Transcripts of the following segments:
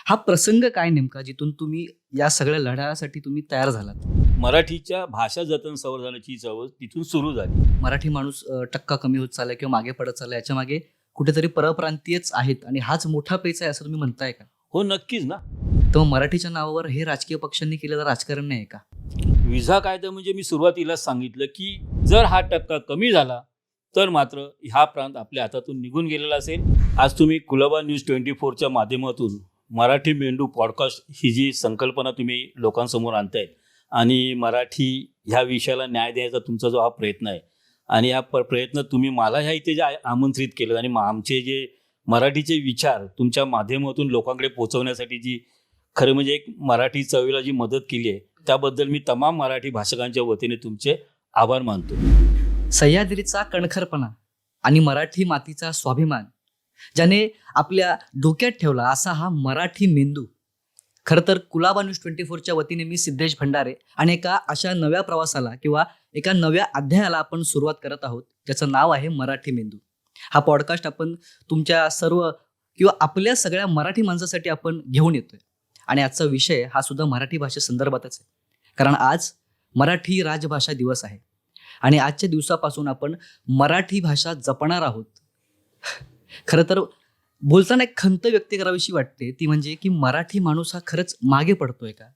हा प्रसंग काय नेमका जिथून तुम्ही या सगळ्या लढ्यासाठी तुम्ही तयार झालात? मराठीच्या भाषा जतन संवर्धनाची चळवळ तिथून सुरू झाली. मराठी माणूस टक्का कमी होत चाललाय किंवा मागे पडत चाललाय, याच्या मागे कुठेतरी परप्रांतीयच आहेत आणि हाच मोठा पेच आहे असं तुम्ही म्हणताय का? हो, नक्कीच ना. तर मग मराठीच्या नावावर हे राजकीय पक्षांनी केलेलं राजकारण नाही का? विजा कायदा म्हणजे मी सुरुवातीलाच सांगितलं की जर हा टक्का कमी झाला तर मात्र हा प्रांत आपल्या हातातून निघून गेलेला असेल. आज तुम्ही कुलाबा न्यूज 24च्या माध्यमातून मराठी मेंदू पॉडकास्ट ही जी संकल्पना तुम्ही लोकांसमोर आणताय आणि मराठी ह्या विषयाला न्याय द्यायचा तुमचा जो हा प्रयत्न आहे आणि हा प्रयत्न तुम्ही मला ह्या इथे जे आमंत्रित केलं आणि आमचे जे मराठीचे विचार तुमच्या माध्यमातून लोकांकडे पोहोचवण्यासाठी जी खरं म्हणजे एक मराठी चळवळीला जी मदत केली आहे त्याबद्दल मी तमाम मराठी भाषकांच्या वतीने तुमचे आभार मानतो. सह्याद्रीचा कणखरपणा आणि मराठी मातीचा स्वाभिमान ज्याने आपल्या डोक्यात ठेवला असा हा मराठी मेंदू. खरं तर कुलाबा न्यूज 24च्या वतीने मी सिद्धेश भंडारे आणि एका अशा नव्या प्रवासाला किंवा एका नव्या अध्यायाला आपण सुरुवात करत आहोत ज्याचं नाव आहे मराठी मेंदू. हा पॉडकास्ट आपण तुमच्या सर्व किंवा आपल्या सगळ्या मराठी माणसासाठी आपण घेऊन येतोय आणि आजचा विषय हा सुद्धा मराठी भाषेसंदर्भातच आहे. कारण आज मराठी राजभाषा दिवस आहे आणि आजच्या दिवसापासून आपण मराठी भाषा जपणार आहोत. खरं तर बोलताना एक खंत व्यक्त करावीशी वाटते, ती म्हणजे की मराठी माणूस हा खरंच मागे पडतोय का?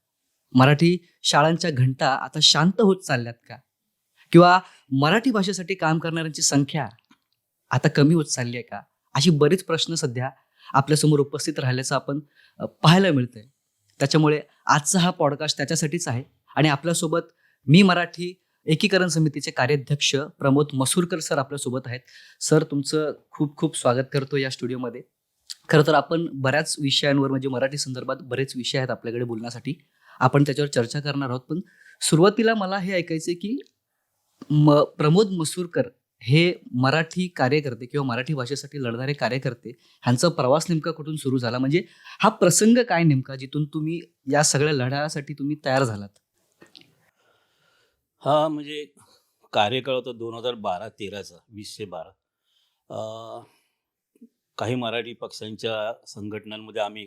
मराठी शाळांच्या घंटा आता शांत होत चालल्यात का? किंवा मराठी भाषेसाठी काम करणाऱ्यांची संख्या आता कमी होत चालली आहे का? अशी बरीच प्रश्न सध्या आपल्यासमोर उपस्थित राहिल्याचं आपण पाहायला मिळतंय. त्याच्यामुळे आजचा हा पॉडकास्ट त्याच्यासाठीच आहे आणि आपल्यासोबत मी मराठी एकीकरण समितीचे कार्याध्यक्ष प्रमोद मसूरकर सर आपल्यासोबत आहेत. सर, तुमचं खूप खूप स्वागत करतो या स्टुडिओमध्ये. खरं तर आपण बऱ्याच विषयांवर म्हणजे मराठी संदर्भात बरेच विषय आहेत आपल्याकडे बोलण्यासाठी, आपण त्याच्यावर चर्चा करणार आहोत. पण सुरुवातीला मला हे ऐकायचं आहे की प्रमोद मसूरकर हे मराठी कार्यकर्ते किंवा मराठी भाषेसाठी लढणारे कार्यकर्ते, ह्यांचा प्रवास नेमका कुठून सुरू झाला? म्हणजे हा प्रसंग काय नेमका जिथून तुम्ही या सगळ्या लढ्यासाठी तुम्ही तयार झालात? हा म्हणजे कार्यकाळ होता 2012-13चा, 2012. काही मराठी पक्षांच्या संघटनांमध्ये आम्ही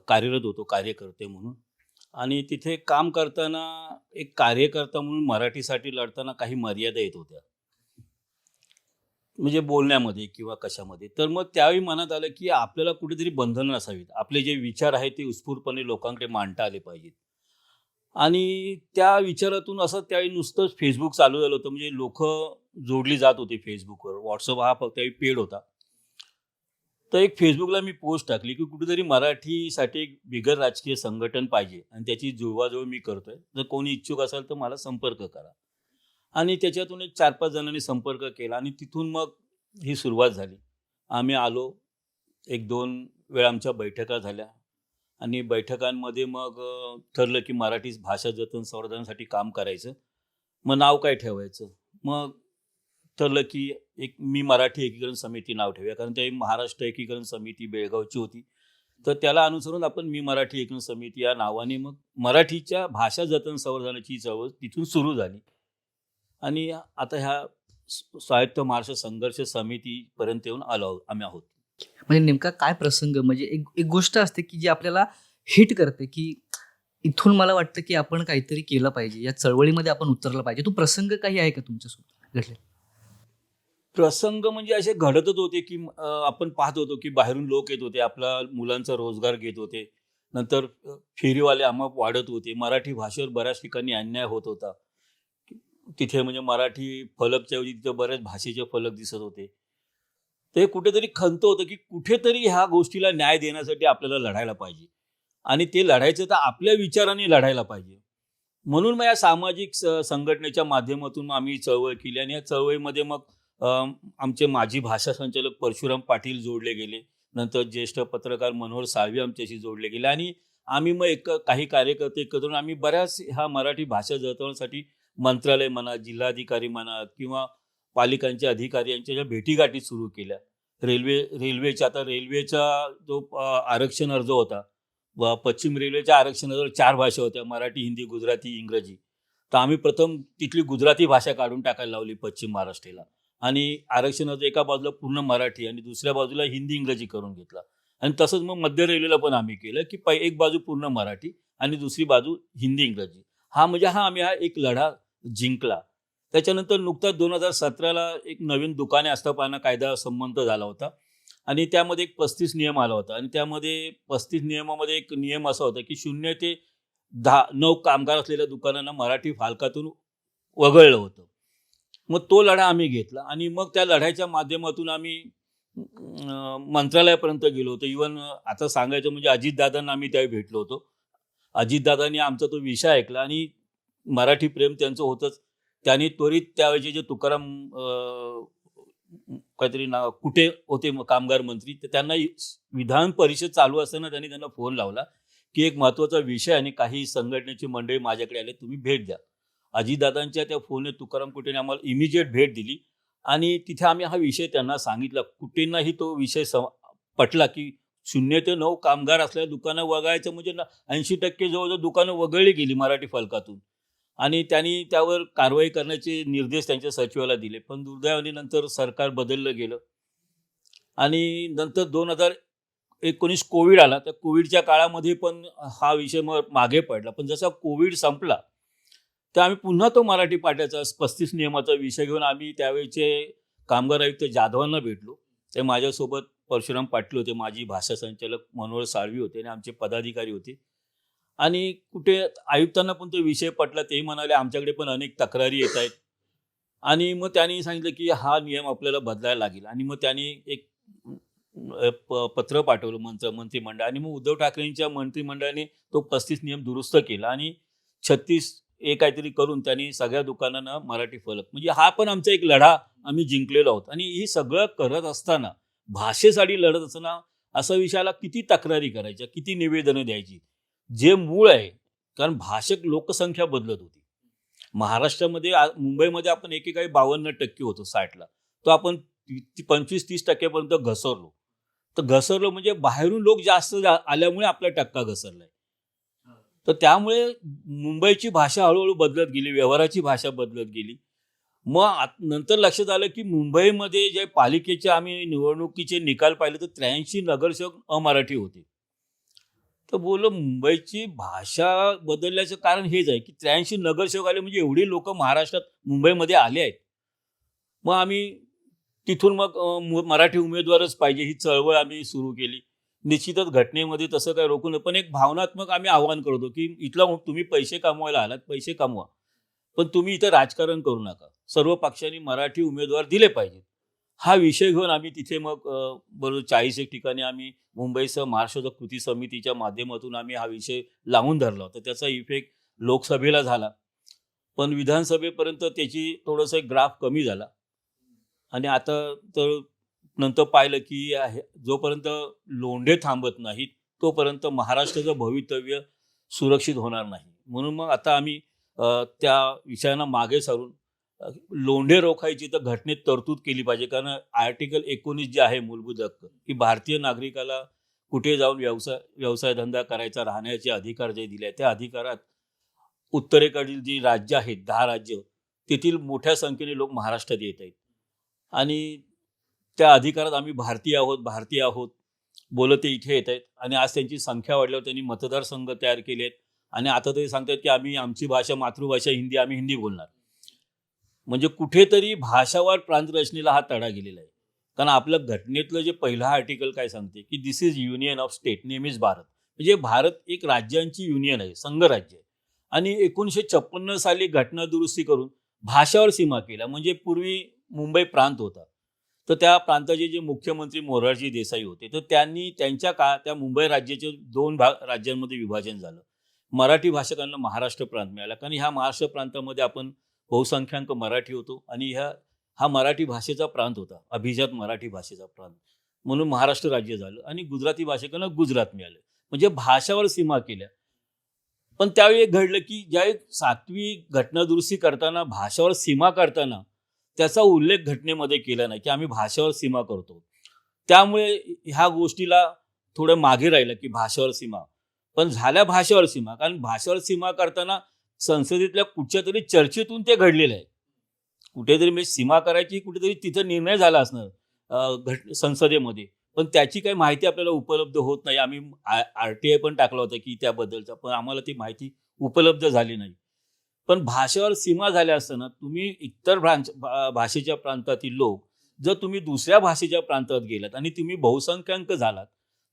कार्यरत होतो कार्यकर्ते म्हणून. आणि तिथे काम करताना एक कार्यकर्ता म्हणून मराठीसाठी लढताना काही मर्यादा येत होत्या, म्हणजे बोलण्यामध्ये किंवा कशामध्ये. तर मग त्यावेळी मनात आलं की आपल्याला कुठेतरी बंधनं नसावीत, आपले जे विचार आहेत ते उत्स्फूर्तपणे लोकांकडे मांडता आले पाहिजेत. आणि त्या विचारातून असं त्यावेळी नुसतंच फेसबुक चालू झालं होतं, म्हणजे लोक जोडली जात होते फेसबुकवर. व्हॉट्सअप हा फक्त त्यावेळी पेड होता. तर एक फेसबुकला मी पोस्ट टाकली की कुठेतरी मराठीसाठी एक बिगर राजकीय संघटन पाहिजे आणि त्याची जुळवाजुळव मी करतोय, जर कोणी इच्छुक असेल तर मला संपर्क करा. आणि त्याच्यातून एक 4-5 जणांनी संपर्क केला आणि तिथून मग ही सुरुवात झाली. आम्ही आलो, 1-2 वेळा आमच्या बैठका झाल्या आणि बैठकांमध्ये मग ठरलं की मराठी भाषा जतन संवर्धनासाठी काम करायचं. मग नाव काय ठेवायचं? मग ठरलं की एक मी मराठी एकीकरण समिती नाव ठेवूया, कारण ते महाराष्ट्र एकीकरण समिती बेळगावची होती. तर त्याला अनुसरून आपण मी मराठी एकीकरण समिती या नावाने मग मराठीच्या भाषा जतन संवर्धनाची चळवळ तिथून सुरू झाली. आणि आता ह्या स्वायत्त महाराष्ट्र संघर्ष समितीपर्यंत येऊन आलो आम्ही आहोत. म्हणजे नेमका काय प्रसंग, म्हणजे एक एक गोष्ट असते की जी आपल्याला हिट करते की इथून मला वाटतं की आपण काहीतरी केलं पाहिजे, या चळवळीमध्ये आपण उतरलं पाहिजे. तो प्रसंग काही आहे का तुमच्यासोबत घडले? प्रसंग म्हणजे असे घडतच होते की आपण पाहत होतो की बाहेरून लोक येत होते, आपला मुलांचा रोजगार घेत होते. नंतर फेरीवाले आम्हाला वाढत होते. मराठी भाषेवर बऱ्याच ठिकाणी अन्याय होत होता. तिथे म्हणजे मराठी फलकच्या ऐवजी तिथे बऱ्याच भाषेचे फलक दिसत होते. ते कुठेतरी खंत होतं की कुठेतरी ह्या गोष्टीला न्याय देण्यासाठी आपल्याला लढायला पाहिजे आणि ते लढायचं तर आपल्या विचारांनी लढायला पाहिजे. म्हणून मग या सामाजिक संघटनेच्या माध्यमातून मग आम्ही चळवळ केली आणि या चळवळीमध्ये मग आमचे माजी भाषा संचालक परशुराम पाटील जोडले गेले. नंतर ज्येष्ठ पत्रकार मनोहर साळवी आमच्याशी जोडले गेले आणि आम्ही मग काही कार्यकर्ते एकत्र येऊन आम्ही बऱ्याच ह्या मराठी भाषा जतनासाठी मंत्रालय म्हणा, जिल्हाधिकारी म्हणा किंवा पालिकांचे अधिकारी यांच्या ज्या भेटीगाठी सुरू केल्या. रेल्वेचा जो आरक्षण अर्ज होता, पश्चिम रेल्वेच्या आरक्षण अर्जावर 4 भाषा होत्या, मराठी, हिंदी, गुजराती, इंग्रजी. तर आम्ही प्रथम तिथली गुजराती भाषा काढून टाकायला लावली पश्चिम महाराष्ट्राला आणि आरक्षण अर्ज एका बाजूला पूर्ण मराठी आणि दुसऱ्या बाजूला हिंदी इंग्रजी करून घेतला. आणि तसंच मग मध्य रेल्वेला पण आम्ही केलं की एक बाजू पूर्ण मराठी आणि दुसरी बाजू हिंदी इंग्रजी. आम्ही एक लढा जिंकला. त्याच्यानंतर नुकताच 2017ला एक नवीन दुकाने आस्थापना कायदा संमत झाला होता आणि त्यामध्ये एक 35 नियम आला होता आणि त्यामध्ये 35 नियमामध्ये एक नियम असा होता की 0 ते 9 कामगार असलेल्या दुकानांना मराठी फालकातून वगळलं होतं. मग तो लढा आम्ही घेतला आणि मग त्या लढ्याच्या माध्यमातून आम्ही मंत्रालयापर्यंत गेलो होतो. इव्हन आता सांगायचं म्हणजे अजितदादांना आम्ही त्यावेळी भेटलो होतो. अजितदादांनी आमचा तो विषय ऐकला आणि मराठी प्रेम त्यांचं होतंच. त्यांनी त्वरित त्यावेळेचे जे तुकाराम काहीतरी नाव कुठे होते कामगार मंत्री, तर त्यांना विधान परिषद चालू असताना त्यांना फोन लावला की एक महत्त्वाचा विषय आणि काही संघटनेची मंडळी माझ्याकडे आले, तुम्ही भेट द्या. अजितदादांच्या त्या फोनने तुकाराम कुटेने आम्हाला इमिजिएट भेट दिली आणि तिथे आम्ही हा विषय त्यांना सांगितला. कुटेंनाही तो विषय पटला की 0 ते 9 कामगार असलेल्या दुकानं वगळायचं म्हणजे 80% जवळजवळ दुकानं वगळली गेली मराठी फलकातून आणि त्यांनी त्यावर कारवाई करण्याचे निर्देश त्यांच्या सचिवाला दिले. पण दुर्दैवाने नंतर सरकार बदललं गेलं आणि नंतर 2019 कोविड आला. तर कोविडच्या काळामध्ये पण हा विषय मग मागे पडला. पण जसा कोविड संपला तर आम्ही पुन्हा तो मराठी पाट्याचा 35 नियमाचा विषय घेऊन आम्ही त्यावेळेचे कामगार आयुक्त जाधवांना भेटलो. ते माझ्यासोबत परशुराम पाटील होते, माजी भाषा संचालक मनोहर साळवी होते आणि आमचे पदाधिकारी होते आणि कुठे आयुक्तांना पण तो विषय पटला. ते म्हणाले आमच्याकडे पण अनेक तक्रारी येत आहेत आणि मग त्यांनी सांगितलं की हा नियम आपल्याला बदलायला लागेल आणि मग त्यांनी एक पत्र पाठवलं मंत्रिमंडळ आणि मग उद्धव ठाकरेंच्या मंत्रिमंडळाने तो 35 नियम दुरुस्त केला आणि 36 काहीतरी करून त्यांनी सगळ्या दुकानांना मराठी फलक, म्हणजे हा पण आमचा एक लढा आम्ही जिंकलेलो आहोत. आणि ही सगळं करत असताना भाषेसाठी लढत असताना असा विषयाला किती तक्रारी करायच्या, किती निवेदनं द्यायची. जे मूळ आहे, कारण भाषक लोकसंख्या बदलत होती. महाराष्ट्रामध्ये मुंबईमध्ये आपण एकेकाळी 52% होतो 60ला, तो आपण 25-30% पर्यंत घसरलो. तर घसरलो म्हणजे बाहेरून लोक जास्त आल्यामुळे आपला टक्का घसरलाय. तर त्यामुळे मुंबईची भाषा हळूहळू बदलत गेली, व्यवहाराची भाषा बदलत गेली. मग नंतर लक्षात आलं की मुंबईमध्ये जे पालिकेचे आम्ही निवडणुकीचे निकाल पाहिले तर 83 नगरसेवक अमराठी होते. तर बोललो मुंबईची भाषा बदलल्याचं कारण हेच आहे की 83 नगरसेवक आले म्हणजे एवढी लोक महाराष्ट्रात मुंबईमध्ये आले आहेत. मग आम्ही तिथून मग मराठी उमेदवारच पाहिजे ही चळवळ आम्ही सुरू केली. निश्चितच घटनेमध्ये तसं काय रोखून, पण एक भावनात्मक आम्ही आव्हान करतो की इथला तुम्ही पैसे कमवायला आलात, पैसे कमवा, पण तुम्ही इथं राजकारण करू नका. सर्व पक्षांनी मराठी उमेदवार दिले पाहिजेत. हा विषय घेऊन आम्ही तिथे मग बरोबर 40 ठिकाणी आम्ही मुंबईसह महाराष्ट्र कृती समितीच्या माध्यमातून आम्ही हा विषय लावून धरला होता. त्याचा इफेक्ट लोकसभेला झाला, पण विधानसभेपर्यंत त्याची थोडंसं एक ग्राफ कमी झाला आणि आता तर नंतर पाहिलं की जोपर्यंत लोंढे थांबत नाहीत तोपर्यंत महाराष्ट्राचं भवितव्य सुरक्षित होणार नाही. म्हणून मग आता आम्ही त्या विषयांना मागे सारून लोंढे रोखायची तर घटनेत तरतूद केली पाहिजे. कारण आर्टिकल 19 जे आहे मूलभूत हक्क, की भारतीय नागरिकाला कुठे जाऊन व्यवसाय धंदा करायचा, राहण्याचे अधिकार जे दिले आहेत त्या अधिकारात उत्तरेकडील जी राज्य आहेत 10 राज्य, तेथील मोठ्या संख्येने लोक महाराष्ट्रात येत आहेत आणि त्या अधिकारात आम्ही भारतीय आहोत बोलत ते इथे येत आहेत आणि आज त्यांची संख्या वाढल्यावर त्यांनी मतदारसंघ तयार केले आहेत आणि आता ते सांगतात की आमची भाषा मातृभाषा हिंदी, आम्ही हिंदी बोलणार. म्हणजे कुठेतरी भाषावार प्रांतरचनेला हा तडा गेलेला आहे. कारण आपलं घटनेतलं जे पहिलं आर्टिकल काय सांगते की this is union of state, name is Bharat. म्हणजे भारत एक राज्यांची युनियन आहे, संघराज्य आहे. आणि 1956 साली घटना दुरुस्ती करून भाषावर सीमा केल्या. म्हणजे पूर्वी मुंबई प्रांत होता, तर त्या प्रांताचे जे मुख्यमंत्री मोरारजी देसाई होते, तर त्यांनी त्यांच्या त्या मुंबई राज्याचे 2 राज्यांमध्ये विभाजन झालं. मराठी भाषकांना महाराष्ट्र प्रांत मिळाला, कारण ह्या महाराष्ट्र प्रांतामध्ये आपण बहुसंख्याक मराठी होतो आणि हा मराठी भाषेचा प्रांत होता, अभिजात मराठी भाषेचा प्रांत, म्हणून महाराष्ट्र राज्य झालं आणि गुजराती भाषिकांना गुजरात मिळालं. म्हणजे भाषावर सीमा केल्या. पण त्यावेळी एक घडलं की ज्यावेळी 7वी घटना दुरुस्ती करताना भाषावर सीमा करताना त्याचा उल्लेख घटनेमध्ये केला नाही की आम्ही भाषावर सीमा करतो. त्यामुळे ह्या गोष्टीला थोडं मागे राहिलं की भाषावर सीमा. पण झाल्या भाषावर सीमा, कारण भाषावर सीमा करताना संसदेतल्या कुठच्या तरी चर्चेतून ते घडलेलं आहे. कुठेतरी म्हणजे सीमा करायची कुठेतरी तिथं निर्णय झाला असणार संसदेमध्ये, पण त्याची काही माहिती आपल्याला उपलब्ध होत नाही. आम्ही RTI पण टाकला होता की त्याबद्दलचा, पण आम्हाला ती माहिती उपलब्ध झाली नाही. पण भाषेवर सीमा झाल्या असताना तुम्ही इतर भाषेच्या प्रांतातील लोक जर तुम्ही दुसऱ्या भाषेच्या प्रांतात गेलात आणि तुम्ही बहुसंख्याक झालात,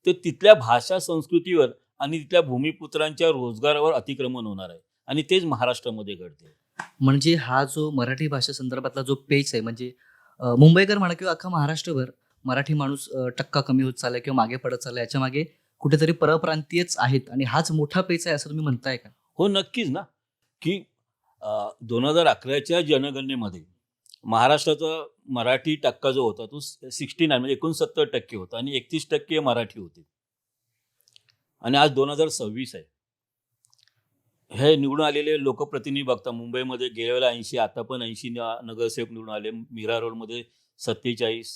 तर तिथल्या भाषा संस्कृतीवर आणि तिथल्या भूमिपुत्रांच्या रोजगारावर अतिक्रमण होणार आहे आणि तेच महाराष्ट्रामध्ये घडते. म्हणजे हा जो मराठी भाषा संदर्भातला जो पेच आहे, म्हणजे मुंबईकर म्हणा किंवा अख्खा महाराष्ट्रभर मराठी माणूस टक्का कमी होत चाललाय किंवा मागे पडत चाललाय, याच्या मागे कुठेतरी परप्रांतीयच आहेत आणि हाच मोठा पेच आहे असं तुम्ही म्हणताय का? हो, नक्कीच ना, की 2011च्या जनगणनेमध्ये महाराष्ट्राचा मराठी टक्का जो होता तो 69 म्हणजे 69% होता आणि 31% मराठी होते. आणि आज 2026 आहे. हे निवडून आलेले लोकप्रतिनिधी बघता मुंबईमध्ये गेल्या वेळेला 80, आता पण 80 नगरसेवक निवडून आले. मीरा रोडमध्ये 47,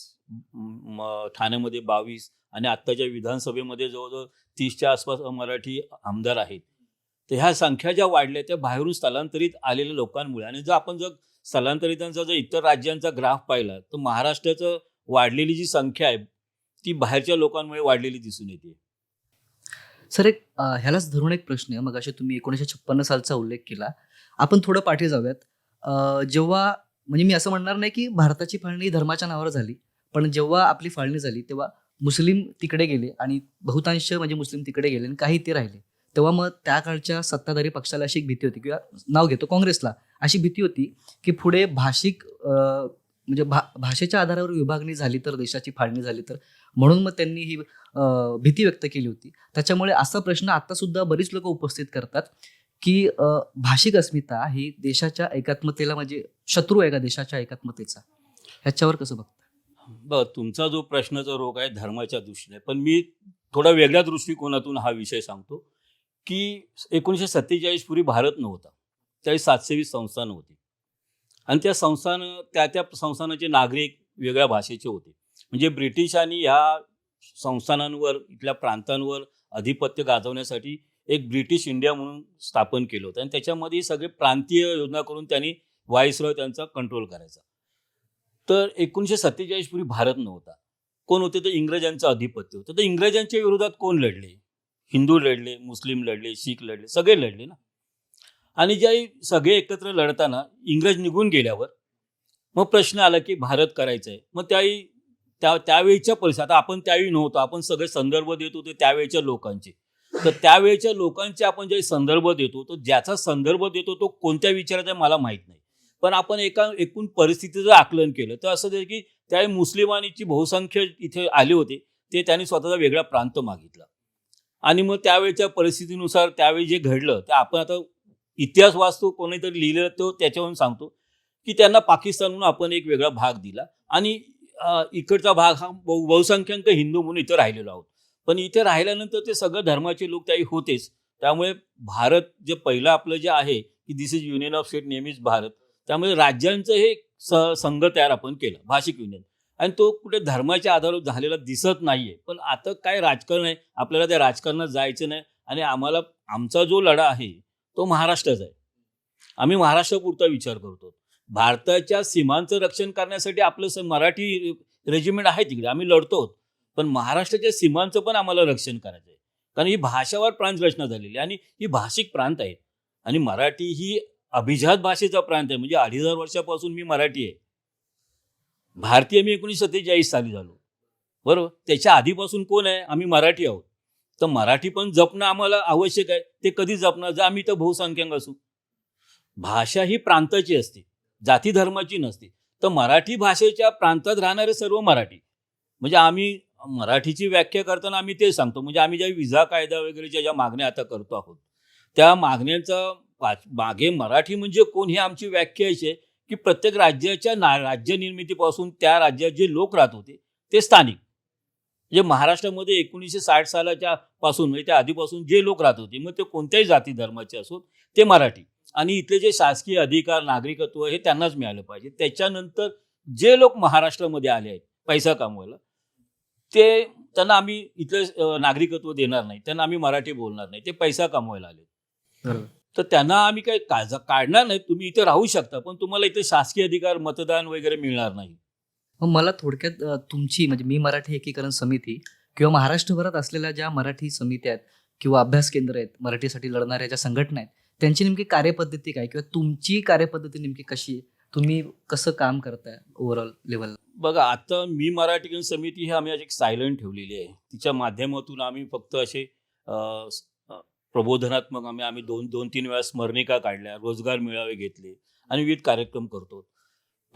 ठाण्यामध्ये 22 आणि आत्ताच्या विधानसभेमध्ये जवळजवळ 30च्या आसपास मराठी आमदार आहेत. तर ह्या संख्या ज्या वाढल्या त्या बाहेरून स्थलांतरित आलेल्या लोकांमुळे. आणि जर आपण स्थलांतरितांचा जर इतर राज्यांचा ग्राफ पाहिला तर महाराष्ट्राचं वाढलेली जी संख्या आहे ती बाहेरच्या लोकांमुळे वाढलेली दिसून येते. सर, एक ह्यालाच धरून एक प्रश्न आहे. मग असे तुम्ही 1956 सालचा उल्लेख केला. आपण थोडं पाठी जाऊयात. जेव्हा, म्हणजे मी असं म्हणणार नाही की भारताची फाळणी धर्माच्या नावावर झाली, पण जेव्हा आपली फाळणी झाली तेव्हा मुस्लिम तिकडे गेले आणि बहुतांश म्हणजे मुस्लिम तिकडे गेले आणि काही ते राहिले. तेव्हा मग त्या काळच्या सत्ताधारी पक्षाला अशी एक भीती होती, किंवा नाव घेतो काँग्रेसला, अशी भीती होती की पुढे भाषिक म्हणजे भाषेच्या आधारावर विभागणी झाली तर, देशाची फाळणी झाली तर, म्हणून मग त्यांनी ही भीती व्यक्त केली होती. त्याच्यामुळे असा प्रश्न आता सुद्धा बरीच लोक उपस्थित करतात की भाषिक अस्मिता ही देशाच्या एकात्मतेला म्हणजे शत्रू आहे का देशाच्या एकात्मतेचा? ह्याच्यावर कसं बघता? तुमचा जो प्रश्नाचा रोग आहे धर्माच्या दृष्टीने, पण मी थोडा वेगळ्या दृष्टिकोनातून हा विषय सांगतो की 1947 पूर्वी भारत नव्हता. त्यावेळी 720 संस्थानं होती आणि त्या संस्थानाचे नागरिक वेगळ्या भाषेचे होते. म्हणजे ब्रिटिशांनी ह्या संस्थानांवर, इथल्या प्रांतांवर अधिपत्य गाजवण्यासाठी एक ब्रिटिश इंडिया म्हणून स्थापन केलं होतं आणि त्याच्यामध्ये सगळे प्रांतीय योजना करून त्यांनी व्हाईसरॉय त्यांचा कंट्रोल करायचा. तर 1947 पूर्वी भारत नव्हता. कोण होते? तर इंग्रजांचं अधिपत्य होतं. तर इंग्रजांच्या विरोधात कोण लढले? हिंदू लढले, मुस्लिम लढले, शीख लढले, सगळे लढले ना. आणि जे सगळे एकत्र लढताना इंग्रज निघून गेल्यावर मग प्रश्न आला की भारत करायचा आहे. मग त्यावेळीच्या परिस्थिती, आता आपण त्यावेळी नव्हतो, आपण सगळे संदर्भ देत होते त्यावेळेच्या लोकांचे. तर त्यावेळेच्या लोकांचे आपण जे संदर्भ देतो, तो ज्याचा संदर्भ देतो तो कोणत्या विचाराचा मला माहीत नाही, पण आपण एकूण परिस्थितीचं आकलन केलं तर असं की त्यावेळी मुस्लिमांची बहुसंख्य इथे आले होते. ते त्यांनी स्वतःचा वेगळा प्रांत मागितला आणि मग त्यावेळेच्या परिस्थितीनुसार त्यावेळी जे घडलं ते आपण आता इतिहास वाचतो, कोणीतरी लिहिलेलं तो त्याच्यावरून सांगतो की त्यांना पाकिस्तानहून आपण एक वेगळा भाग दिला आणि इकडचा भाग हा बहुसंख्याक हिंदू म्हणून इथं राहिलेलो आहोत. पण इथे राहिल्यानंतर ते सगळं धर्माचे लोक त्याही होतेच. त्यामुळे भारत जे पहिलं आपलं जे आहे की this is union of state, नेहमीच भारत. त्यामुळे राज्यांचं हे संघ तयार आपण केला, भाषिक युनियन, आणि तो कुठे धर्माच्या आधारावर झालेला दिसत नाहीये. पण आता काय राजकारण आहे, आपल्याला त्या राजकारणात जायचं नाही आणि आमचा जो लढा आहे तो महाराष्ट्राचा आहे. आम्ही महाराष्ट्रापुरता विचार करतो. भारताच्या सीमांचं रक्षण करण्यासाठी आपलं मराठी रेजिमेंट आहे तिकडे, आम्ही लढतो. पण महाराष्ट्राच्या सीमांचं पण आम्हाला रक्षण करायचं आहे, कारण ही भाषावर प्रांत रचना झालेली आहे आणि ही भाषिक प्रांत आहे. आणि मराठी ही अभिजात भाषेचा प्रांत आहे. म्हणजे 2500 वर्षापासून मी मराठी आहे. भारतीय मी 1947 साली झालो, बरोबर. त्याच्या आधीपासून कोण आहे? आम्ही मराठी आहोत. तर मराठी पण जपणं आम्हाला आवश्यक आहे. ते कधी जपणार? जर आम्ही तर बहुसंख्याक असू. भाषा ही प्रांताची असते, जाती धर्माची नसते. तर मराठी भाषेच्या प्रांतात राहणारे सर्व मराठी. म्हणजे आम्ही मराठीची व्याख्या करताना आम्ही ते सांगतो. म्हणजे आम्ही ज्या विजा कायदा वगैरेच्या ज्या मागण्या आता करतो आहोत त्या मागण्यांचा मागे मराठी म्हणजे कोण ही आमची व्याख्या आहे की प्रत्येक राज्याच्या राज्य निर्मितीपासून त्या राज्यात जे लोक राहत होते ते स्थानिक. म्हणजे महाराष्ट्रामध्ये 1960 सालाच्या पासून, म्हणजे त्या आधीपासून जे लोक राहत होते, मग ते कोणत्याही जाती धर्माचे असोत, ते मराठी. आणि इथले जे शासकीय अधिकार, नागरिकत्व हे त्यांनाच मिळालं पाहिजे. त्याच्यानंतर जे लोक महाराष्ट्रामध्ये आले आहेत पैसा कमवायला, त्यांना आम्ही इथले नागरिकत्व देणार नाही, त्यांना आम्ही मराठी बोलणार नाही. ते पैसा कमवायला आले. तर त्यांना आम्ही काही काढणार नाही. तुम्ही इथे राहू शकता, पण तुम्हाला इथे शासकीय अधिकार, मतदान वगैरे मिळणार नाही. मग मला थोडक्यात तुमची म्हणजे मी मराठी एकीकरण समिती किंवा महाराष्ट्रभरात असलेल्या ज्या मराठी समित्या आहेत किंवा अभ्यास केंद्र आहेत, मराठीसाठी लढणाऱ्या ज्या संघटना आहेत, त्यांची नेमकी कार्यपद्धती काय किंवा तुमची कार्यपद्धती नेमकी कशी आहे? तुम्ही कसं काम करताय ओव्हरऑल लेवलला? बघा, आता मी मराठी समिती ही आम्ही आज एक सायलेंट ठेवलेली आहे. तिच्या माध्यमातून आम्ही फक्त असे अ, स- अ, प्रबोधनात्मक आम्ही 2-3 वेळा स्मरणिका काढल्या, रोजगार मेळावे घेतले आणि विविध कार्यक्रम करतो.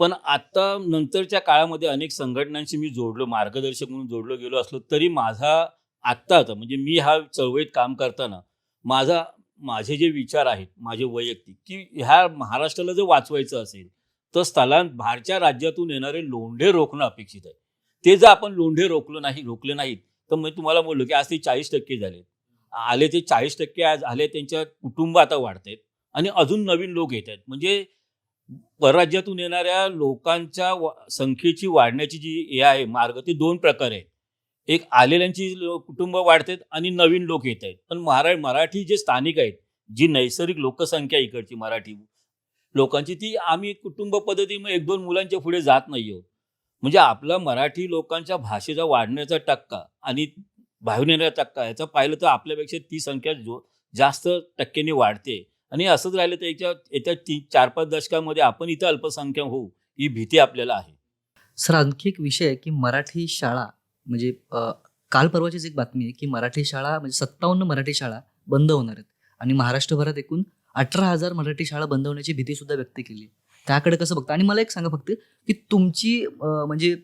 पण आता नंतरच्या काळामध्ये अनेक संघटनांशी मी जोडलो, मार्गदर्शक म्हणून जोडलो गेलो असलो तरी माझा आत्ताचा म्हणजे मी हा चळवळीत काम करताना माझे जे विचार आहेत, माझे वैयक्तिक, की ह्या महाराष्ट्राला जर वाचवायचं असेल तर बाहेरच्या राज्यातून येणारे लोंढे रोखणं अपेक्षित आहे. ते जर आपण लोंढे रोखले नाहीत तर मी तुम्हाला बोललो की आज ते 40% झाले. आले ते 40% आज आले, त्यांच्या कुटुंब आता वाढतायत आणि अजून नवीन लोक येत आहेत. म्हणजे परराज्यातून येणाऱ्या लोकांच्या संख्येची वाढण्याची जी हे आहे मार्ग, ते 2 प्रकारे आहेत. एक आलेल्यांची कुटुंब वाढतात आणि नवीन लोक येत आहेत. पण मराठी जे स्थानिक आहेत, जी नैसर्गिक लोकसंख्या इकडची मराठी लोकांची, ती आम्ही कुटुंब पद्धतीमुळे 1-2 मुलांच्या पुढे जात नाही आहोत. म्हणजे आपला मराठी लोकांच्या भाषेचा वाढण्याचा टक्का आणि बाहेरून येण्याचा टक्का याचं पाहिलं तर आपल्यापेक्षा ती संख्या जास्त टक्क्याने वाढते आणि असंच राहिलं तर येत्या 4-5 दशकामध्ये आपण इथं अल्पसंख्याक होऊ, ही भीती आपल्याला आहे. सर, आणखी एक विषय आहे की मराठी शाळा म्हणजे काल परवाचीच एक बातमी आहे की मराठी शाळा म्हणजे 57 मराठी शाळा बंद होणार आहेत आणि महाराष्ट्रभरात एकूण 18,000 मराठी शाळा बंद होण्याची भीती सुद्धा व्यक्त केली. त्याकडे कसं बघता? आणि मला एक सांगा फक्त की तुमची म्हणजे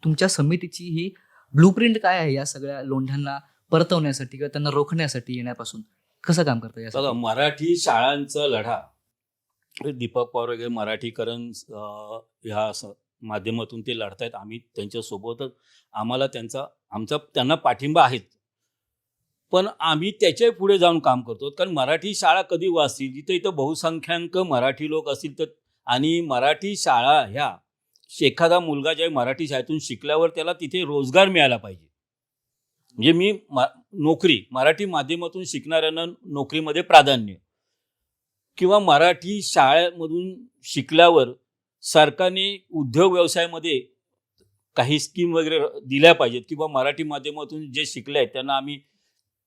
तुमच्या समितीची ही ब्लूप्रिंट काय आहे या सगळ्या लोंढ्यांना परतवण्यासाठी किंवा त्यांना रोखण्यासाठी येण्यापासून कसं काम करता यासाठी? बघा, मराठी शाळांचा लढा हे दीपक पवार वगैरे मराठीकरण ह्या माध्यमातून ते लढतायत. आम्ही त्यांच्यासोबतच, आम्हाला त्यांना पाठिंबा आहेत. पण आम्ही त्याच्या पुढे जाऊन काम करतो, कारण मराठी शाळा कधी वाचतील जिथे इथं बहुसंख्याक मराठी लोक असतील तर. आणि मराठी शाळा ह्या एखादा मुलगा ज्या मराठी शाळेतून शिकल्यावर त्याला तिथे रोजगार मिळाला पाहिजे. म्हणजे नोकरी, मराठी माध्यमातून शिकणाऱ्यांना नोकरीमध्ये प्राधान्य, किंवा मराठी शाळेमधून शिकल्यावर सरकारने उद्योग व्यवसायामध्ये काही स्कीम वगैरे दिल्या पाहिजेत, किंवा मराठी माध्यमातून जे शिकले आहेत त्यांना आम्ही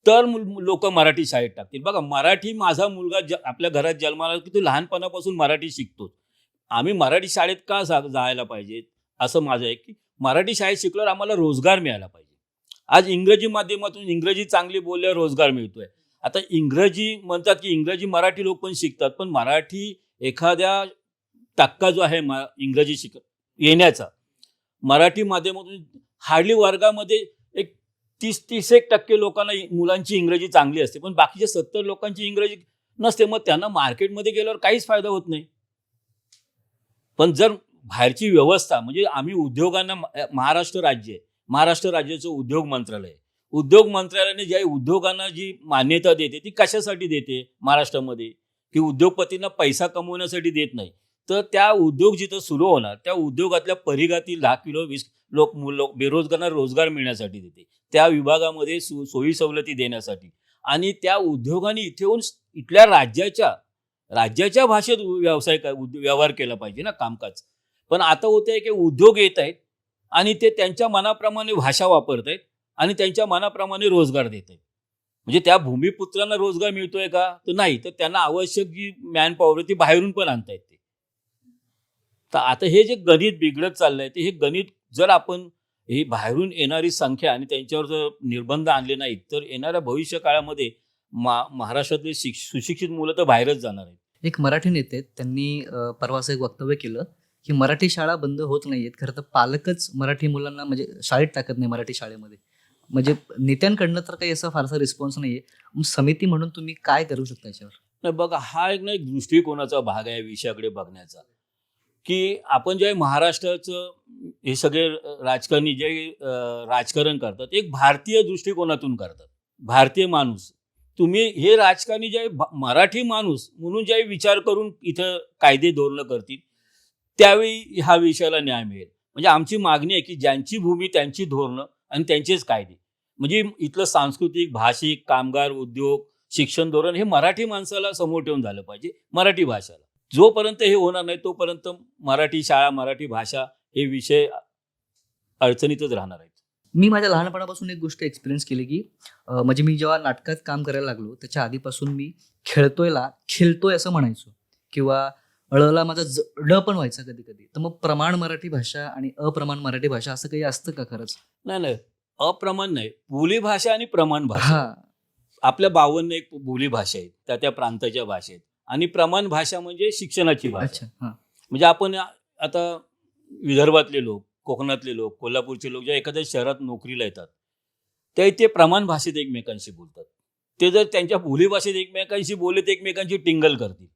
तर लोक मराठी शाळेत टाकतील. बघा, मराठी माझा मुलगा आपल्या घरात जन्माला की तो लहानपणापासून मराठी शिकतो. आम्ही मराठी शाळेत का जायला पाहिजेत असं माझं आहे, की मराठी शाळेत शिकल्यावर आम्हाला रोजगार मिळाला पाहिजे. आज इंग्रजी माध्यमातून इंग्रजी चांगली बोलल्यावर रोजगार मिळतोय. आता इंग्रजी म्हणतात की इंग्रजी मराठी लोक पण शिकतात, पण मराठी एखाद्या टक्का जो आहे इंग्रजी येण्याचा मराठी माध्यमातून हार्डली वर्गामध्ये एक 30% लोकांना मुलांची इंग्रजी चांगली असते, पण बाकीचे 70 लोकांची इंग्रजी नसते. मग त्यांना मार्केटमध्ये गेल्यावर काहीच फायदा होत नाही. पण जर बाहेरची व्यवस्था, म्हणजे आम्ही उद्योगांना, महाराष्ट्र राज्याचं उद्योग मंत्रालय, उद्योग मंत्रालयाने ज्या उद्योगांना जी मान्यता देते ती कशासाठी देते महाराष्ट्रामध्ये, की उद्योगपतींना पैसा कमवण्यासाठी देत नाही, तर त्या उद्योग जिथं सुरू होणार त्या उद्योगातल्या परिघातील 10 किलो 20 लोक बेरोजगारांना रोजगार मिळण्यासाठी देते, त्या विभागामध्ये सोयी सवलती देण्यासाठी, आणि त्या उद्योगांनी इथे येऊन इथल्या राज्याच्या भाषेत व्यवहार केला पाहिजे ना, कामकाज. पण आता होत आहे की उद्योग येत आहेत आणि ते त्यांच्या मनाप्रमाणे भाषा वापरत आहेत आणि त्यांच्या मनाप्रमाणे रोजगार देत आहेत. म्हणजे त्या भूमिपुत्रांना रोजगार मिळतोय का? तर नाही. तर त्यांना आवश्यक जी मॅनपॉवर ती बाहेरून पण आणतायत ते. तर आता हे जे गणित बिघडत चाललंय, ते हे गणित जर आपण ही बाहेरून येणारी संख्या आणि त्यांच्यावर जर निर्बंध आणले नाहीत तर येणाऱ्या भविष्य काळामध्ये महाराष्ट्रातले सुशिक्षित मुलं तर बाहेरच जाणार आहेत. एक मराठी नेते त्यांनी परवाचं एक वक्तव्य केलं की मराठी शाळा बंद होत नाहीयेत, खरं तर पालकच मराठी मुलांना म्हणजे शाळेत टाकत नाही मराठी शाळेमध्ये. म्हणजे नेत्यांकडनं तर काही असा फारसा रिस्पॉन्स नाहीये. मग समिती म्हणून तुम्ही काय करू शकता याच्यावर? नाही, बघा, हा एक दृष्टिकोनाचा भाग आहे विषयाकडे बघण्याचा, की आपण जे महाराष्ट्राचं हे सगळे राजकारणी जे राजकारण करतात एक भारतीय दृष्टिकोनातून करतात. भारतीय माणूस, तुम्ही हे राजकारणी जे मराठी माणूस म्हणून जे विचार करून इथं कायदे धोरणं करतील त्यावेळी ह्या विषयाला न्याय मिळेल. म्हणजे आमची मागणी आहे की ज्यांची भूमी त्यांची धोरणं आणि त्यांचेच कायदे, म्हणजे इथलं सांस्कृतिक, भाषिक, कामगार, उद्योग, शिक्षण धोरण हे मराठी माणसाला समोर ठेवून झालं पाहिजे. मराठी भाषाला जोपर्यंत हे होणार नाही तोपर्यंत मराठी शाळा, मराठी भाषा हे विषय अडचणीतच राहणार आहेत. मी माझ्या लहानपणापासून एक गोष्ट एक्सपिरियन्स केली की म्हणजे मी जेव्हा नाटकात काम करायला लागलो त्याच्या आधीपासून मी खेळतोय असं म्हणायचो किंवा ळला माझा ड पण व्हायचा कधी कधी. तर मग प्रमाण मराठी भाषा आणि अप्रमाण मराठी भाषा असं काही असतं का खरंच? नाही, अप्रमाण नाही, बोली भाषा आणि प्रमाण भाषा. हा. आपल्या 52 एक बोली भाषा आहेत, त्या त्या प्रांताच्या भाषेत. आणि प्रमाण भाषा म्हणजे शिक्षणाची भाषा. अच्छा. हा. म्हणजे आपण आता विदर्भातले लोक, कोकणातले लोक, कोल्हापूरचे लोक जेव्हा एखाद्या शहरात नोकरीला येतात, ते प्रमाण भाषेत एकमेकांशी बोलतात. ते जर त्यांच्या बोलीभाषेत एकमेकांशी बोलले तर एकमेकांची टिंगल करतील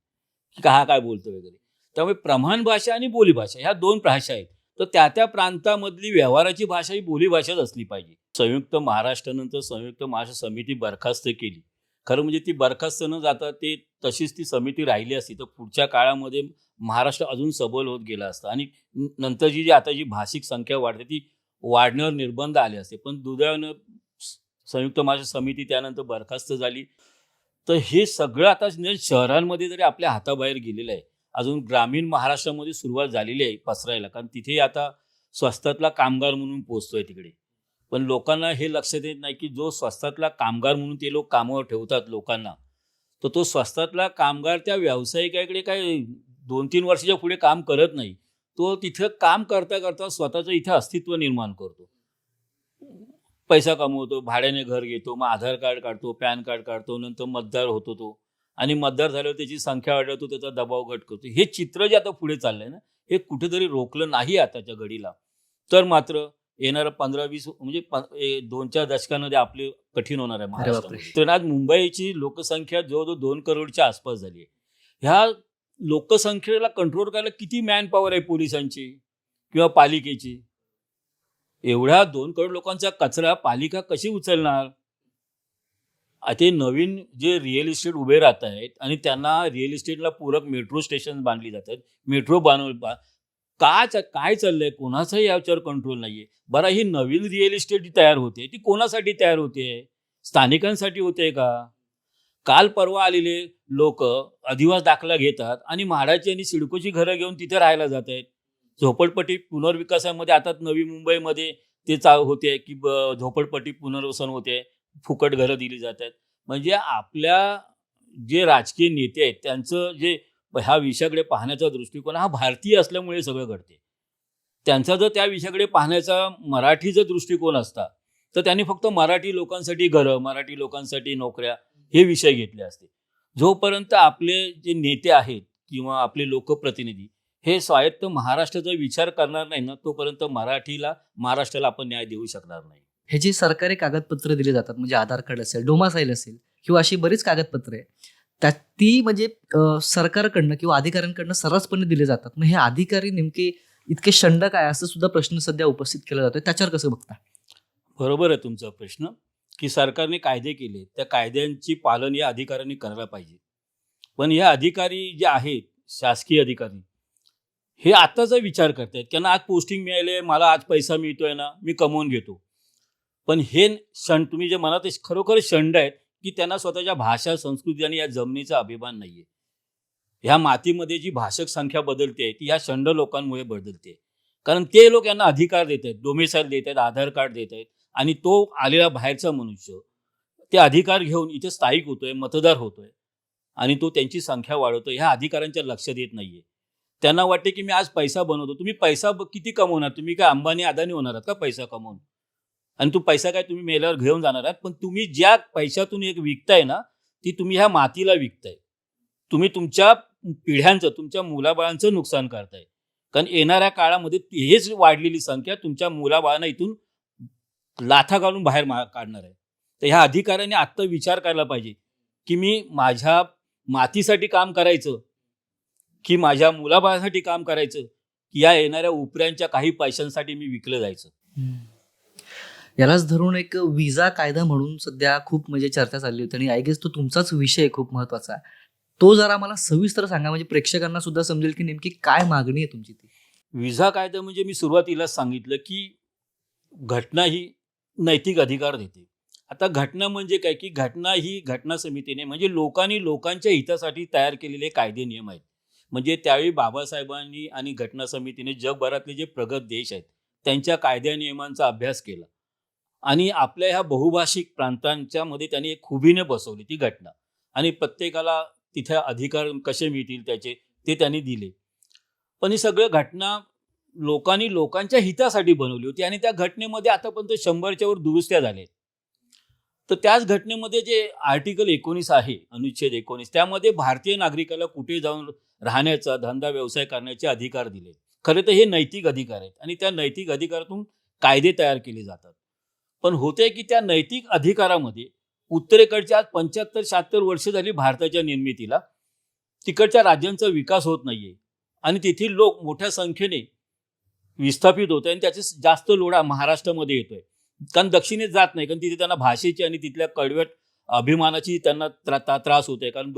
की हा काय बोलतो वगैरे. त्यामुळे प्रमाण भाषा आणि बोलीभाषा ह्या 2 भाषा आहेत. तर त्या त्या प्रांतामधली व्यवहाराची भाषा ही बोलीभाषाच असली पाहिजे. संयुक्त महाराष्ट्रानंतर संयुक्त महाराष्ट्र समिती बरखास्त केली. खरं म्हणजे ती बरखास्त न जाता ते तशीच ती समिती राहिली असती तर पुढच्या काळामध्ये महाराष्ट्र अजून सबल होत गेला असता आणि नंतरची जी आता जी भाषिक संख्या वाढते ती वाढण्यावर निर्बंध आले असते. पण दुर्दैवानं संयुक्त महाराष्ट्र समिती त्यानंतर बरखास्त झाली. तर हे सगळं आता शहरांमध्ये जरी आपल्या हाताबाहेर गेलेलं आहे, अजून ग्रामीण महाराष्ट्रामध्ये सुरुवात झालेली आहे पसरायला. कारण तिथे आता स्वस्तातला कामगार म्हणून पोचतोय तिकडे. पण लोकांना हे लक्षात येत नाही की जो स्वस्तातला कामगार म्हणून ते लोक कामावर ठेवतात लोकांना, तर तो स्वस्तातला कामगार त्या व्यावसायिकाकडे काय 2-3 वर्षाच्या पुढे काम करत नाही. तो तिथं काम करता करता स्वतःचं इथं अस्तित्व निर्माण करतो. पैसा कमवतो, भाड्याने घर घेतो, मग आधार कार्ड काढतो, पॅन कार्ड काढतो, नंतर मतदार होतो तो. आणि मतदार झाल्यावर त्याची संख्या वाढवतो, त्याचा दबाव गट करतो. हे चित्र जे आता पुढे चाललंय ना, हे कुठेतरी रोखलं नाही आताच्या घडीला, तर मात्र येणारं 15-20 म्हणजे 2-4 दशकांमध्ये आपले कठीण होणार आहे महाराष्ट्रामध्ये. तर आज मुंबईची लोकसंख्या जवळजवळ 2 करोडच्या आसपास झाली आहे. ह्या लोकसंख्येला कंट्रोल करायला किती मॅन पॉवर आहे पोलिसांची किंवा पालिकेची? एवढ्या 2 करोड लोकांचा कचरा पालिका कशी उचलणार? ते नवीन जे रिअल इस्टेट उभे राहत आहेत आणि त्यांना रिअल इस्टेटला पूरक मेट्रो स्टेशन बांधली जातात, मेट्रो काय चाललंय? कोणाचाही याच्यावर कंट्रोल नाहीये. बरं, ही नवीन रिअल इस्टेट जी तयार होते ती कोणासाठी तयार होते? स्थानिकांसाठी होते का? काल परवा आलेले लोक अधिवास दाखला घेतात आणि म्हाडाची आणि सिडकोची घरं घेऊन तिथे राहायला जात आहेत. झोपडपट्टी पुनर्विकासामध्ये आता नवी मुंबईमध्ये ते होते की झोपडपट्टी पुनर्वसन होते, फुकट घरं दिली जात आहेत. म्हणजे आपल्या जे राजकीय नेते आहेत त्यांचं जे ह्या विषयाकडे पाहण्याचा दृष्टिकोन हा भारतीय असल्यामुळे सगळं घडते. त्यांचा जर त्या विषयाकडे पाहण्याचा मराठीचा दृष्टिकोन असता तर त्यांनी फक्त मराठी लोकांसाठी घरं, मराठी लोकांसाठी नोकऱ्या हे विषय घेतले असते. जोपर्यंत आपले जे नेते आहेत किंवा आपले लोकप्रतिनिधी हे स्वायत्त महाराष्ट्राचा विचार करणार नाही ना, तोपर्यंत महाराष्ट्राला आपण न्याय देऊ शकणार नाही. हे जी सरकारी कागदपत्र दिली जातात म्हणजे आधार कार्ड असेल, डोमासाईल असेल किंवा अशी बरीच कागदपत्र आहे, त्यात ती म्हणजे सरकारकडनं किंवा अधिकाऱ्यांकडनं सर्रासपणे दिले जातात. मग हे अधिकारी नेमके इतके शंड काय असं सुद्धा प्रश्न सध्या उपस्थित केला जातोय. त्याच्यावर कसं बघता? बरोबर आहे तुमचा प्रश्न की सरकारने कायदे केले, त्या कायद्यांची पालन या अधिकाऱ्यांनी करायला पाहिजे. पण या अधिकारी जे आहेत शासकीय अधिकारी हे आताचा विचार करतायत. त्यांना आज पोस्टिंग मिळाले, मला आज पैसा मिळतोय ना, मी कमवून घेतो. पण हे तुम्ही जे म्हणत खरोखर शंड आहेत की त्यांना स्वतःच्या भाषा, संस्कृती आणि या जमिनीचा अभिमान नाहीये. ह्या मातीमध्ये जी भाषक संख्या बदलते ती ह्या शंड लोकांमुळे बदलते. कारण ते लोक यांना अधिकार देत आहेत, डोमेसाईल देत आहेत, आधार कार्ड देत आहेत आणि तो आलेला बाहेरचा मनुष्य ते अधिकार घेऊन इथे स्थायिक होतोय, मतदार होतोय आणि तो त्यांची संख्या वाढवतोय. ह्या अधिकाऱ्यांच्या लक्षात येत नाहीये. त्यांना वाटते की मी आज पैसा बनवतो. तुम्ही पैसा किती कमवणार? तुम्ही काय अंबानी अदानी होणार आहात का पैसा कमवून? आणि तो पैसा काय तुम्ही मेल्यावर घेऊन जाणार आहात? पण तुम्ही ज्या पैशातून एक विकताय ना, ती तुम्ही ह्या मातीला विकताय. तुम्ही तुमच्या पिढ्यांचं, तुमच्या मुलाबाळांचं नुकसान करताय. कारण येणाऱ्या काळामध्ये हेच वाढलेली संख्या तुमच्या मुलाबाळांना इथून लाथा घालून बाहेर काढणार आहे. तर ह्या अधिकाऱ्यांनी आत्ता विचार करायला पाहिजे की मी माझ्या मातीसाठी काम करायचं की माझ्या मुलाबाळांसाठी काम करायचं की या येणाऱ्या उपऱ्यांच्या काही पैशांसाठी मी विकलं जायचं. यालाच धरून एक विजा कायदा म्हणून सध्या खूप म्हणजे चर्चा चालली होती आणि आय गेस तो तुमचाच विषय खूप महत्वाचा. तो जरा मला सविस्तर सांगा म्हणजे प्रेक्षकांना सुद्धा समजेल की नेमकी काय मागणी आहे तुमची ती. विजा कायदा म्हणजे मी सुरुवातीलाच सांगितलं की घटना ही नैतिक अधिकार देते. आता घटना म्हणजे काय की घटना ही घटना समितीने म्हणजे लोकांनी लोकांच्या हितासाठी तयार केलेले कायदे नियम आहेत. म्हणजे त्यावेळी बाबासाहेबांनी आणि घटना समितीने जगभरातले जे प्रगत देश आहेत त्यांच्या कायद्या नियमांचा अभ्यास केला आणि आपल्या ह्या बहुभाषिक प्रांतांच्या मध्ये त्यांनी एक खुबीने बसवली ती घटना आणि प्रत्येकाला तिथे अधिकार कसे मिळतील त्याचे ते त्यांनी दिले. पण ही सगळी घटना लोकांनी लोकांच्या हितासाठी बनवली होती आणि त्या घटनेमध्ये आतापर्यंत 100च्या वर दुरुस्त्या झाल्या. तर त्याच घटनेमध्ये जे आर्टिकल 19 आहे, अनुच्छेद 19, त्यामध्ये भारतीय नागरिकाला कुठे जाऊन राहण्याचा, धंदा व्यवसाय करण्याचे अधिकार दिले. खरे तर हे नैतिक अधिकार आहेत आणि त्या नैतिक अधिकारातून कायदे तयार केले जातात. पण होते की त्या नैतिक अधिकारामध्ये उत्तरेकडच्या आज 75-76 वर्ष झाली भारताच्या निर्मितीला, तिकडच्या राज्यांचा विकास होत नाहीये आणि तेथील लोक मोठ्या संख्येने विस्थापित होत आहे आणि त्याचे जास्त लोढा महाराष्ट्रामध्ये येतोय. कारण दक्षिणेत जात नाही, कारण तिथे त्यांना भाषेची आणि तिथल्या कडवट अभिमानाची त्यांना त्रास होत आहे. कारण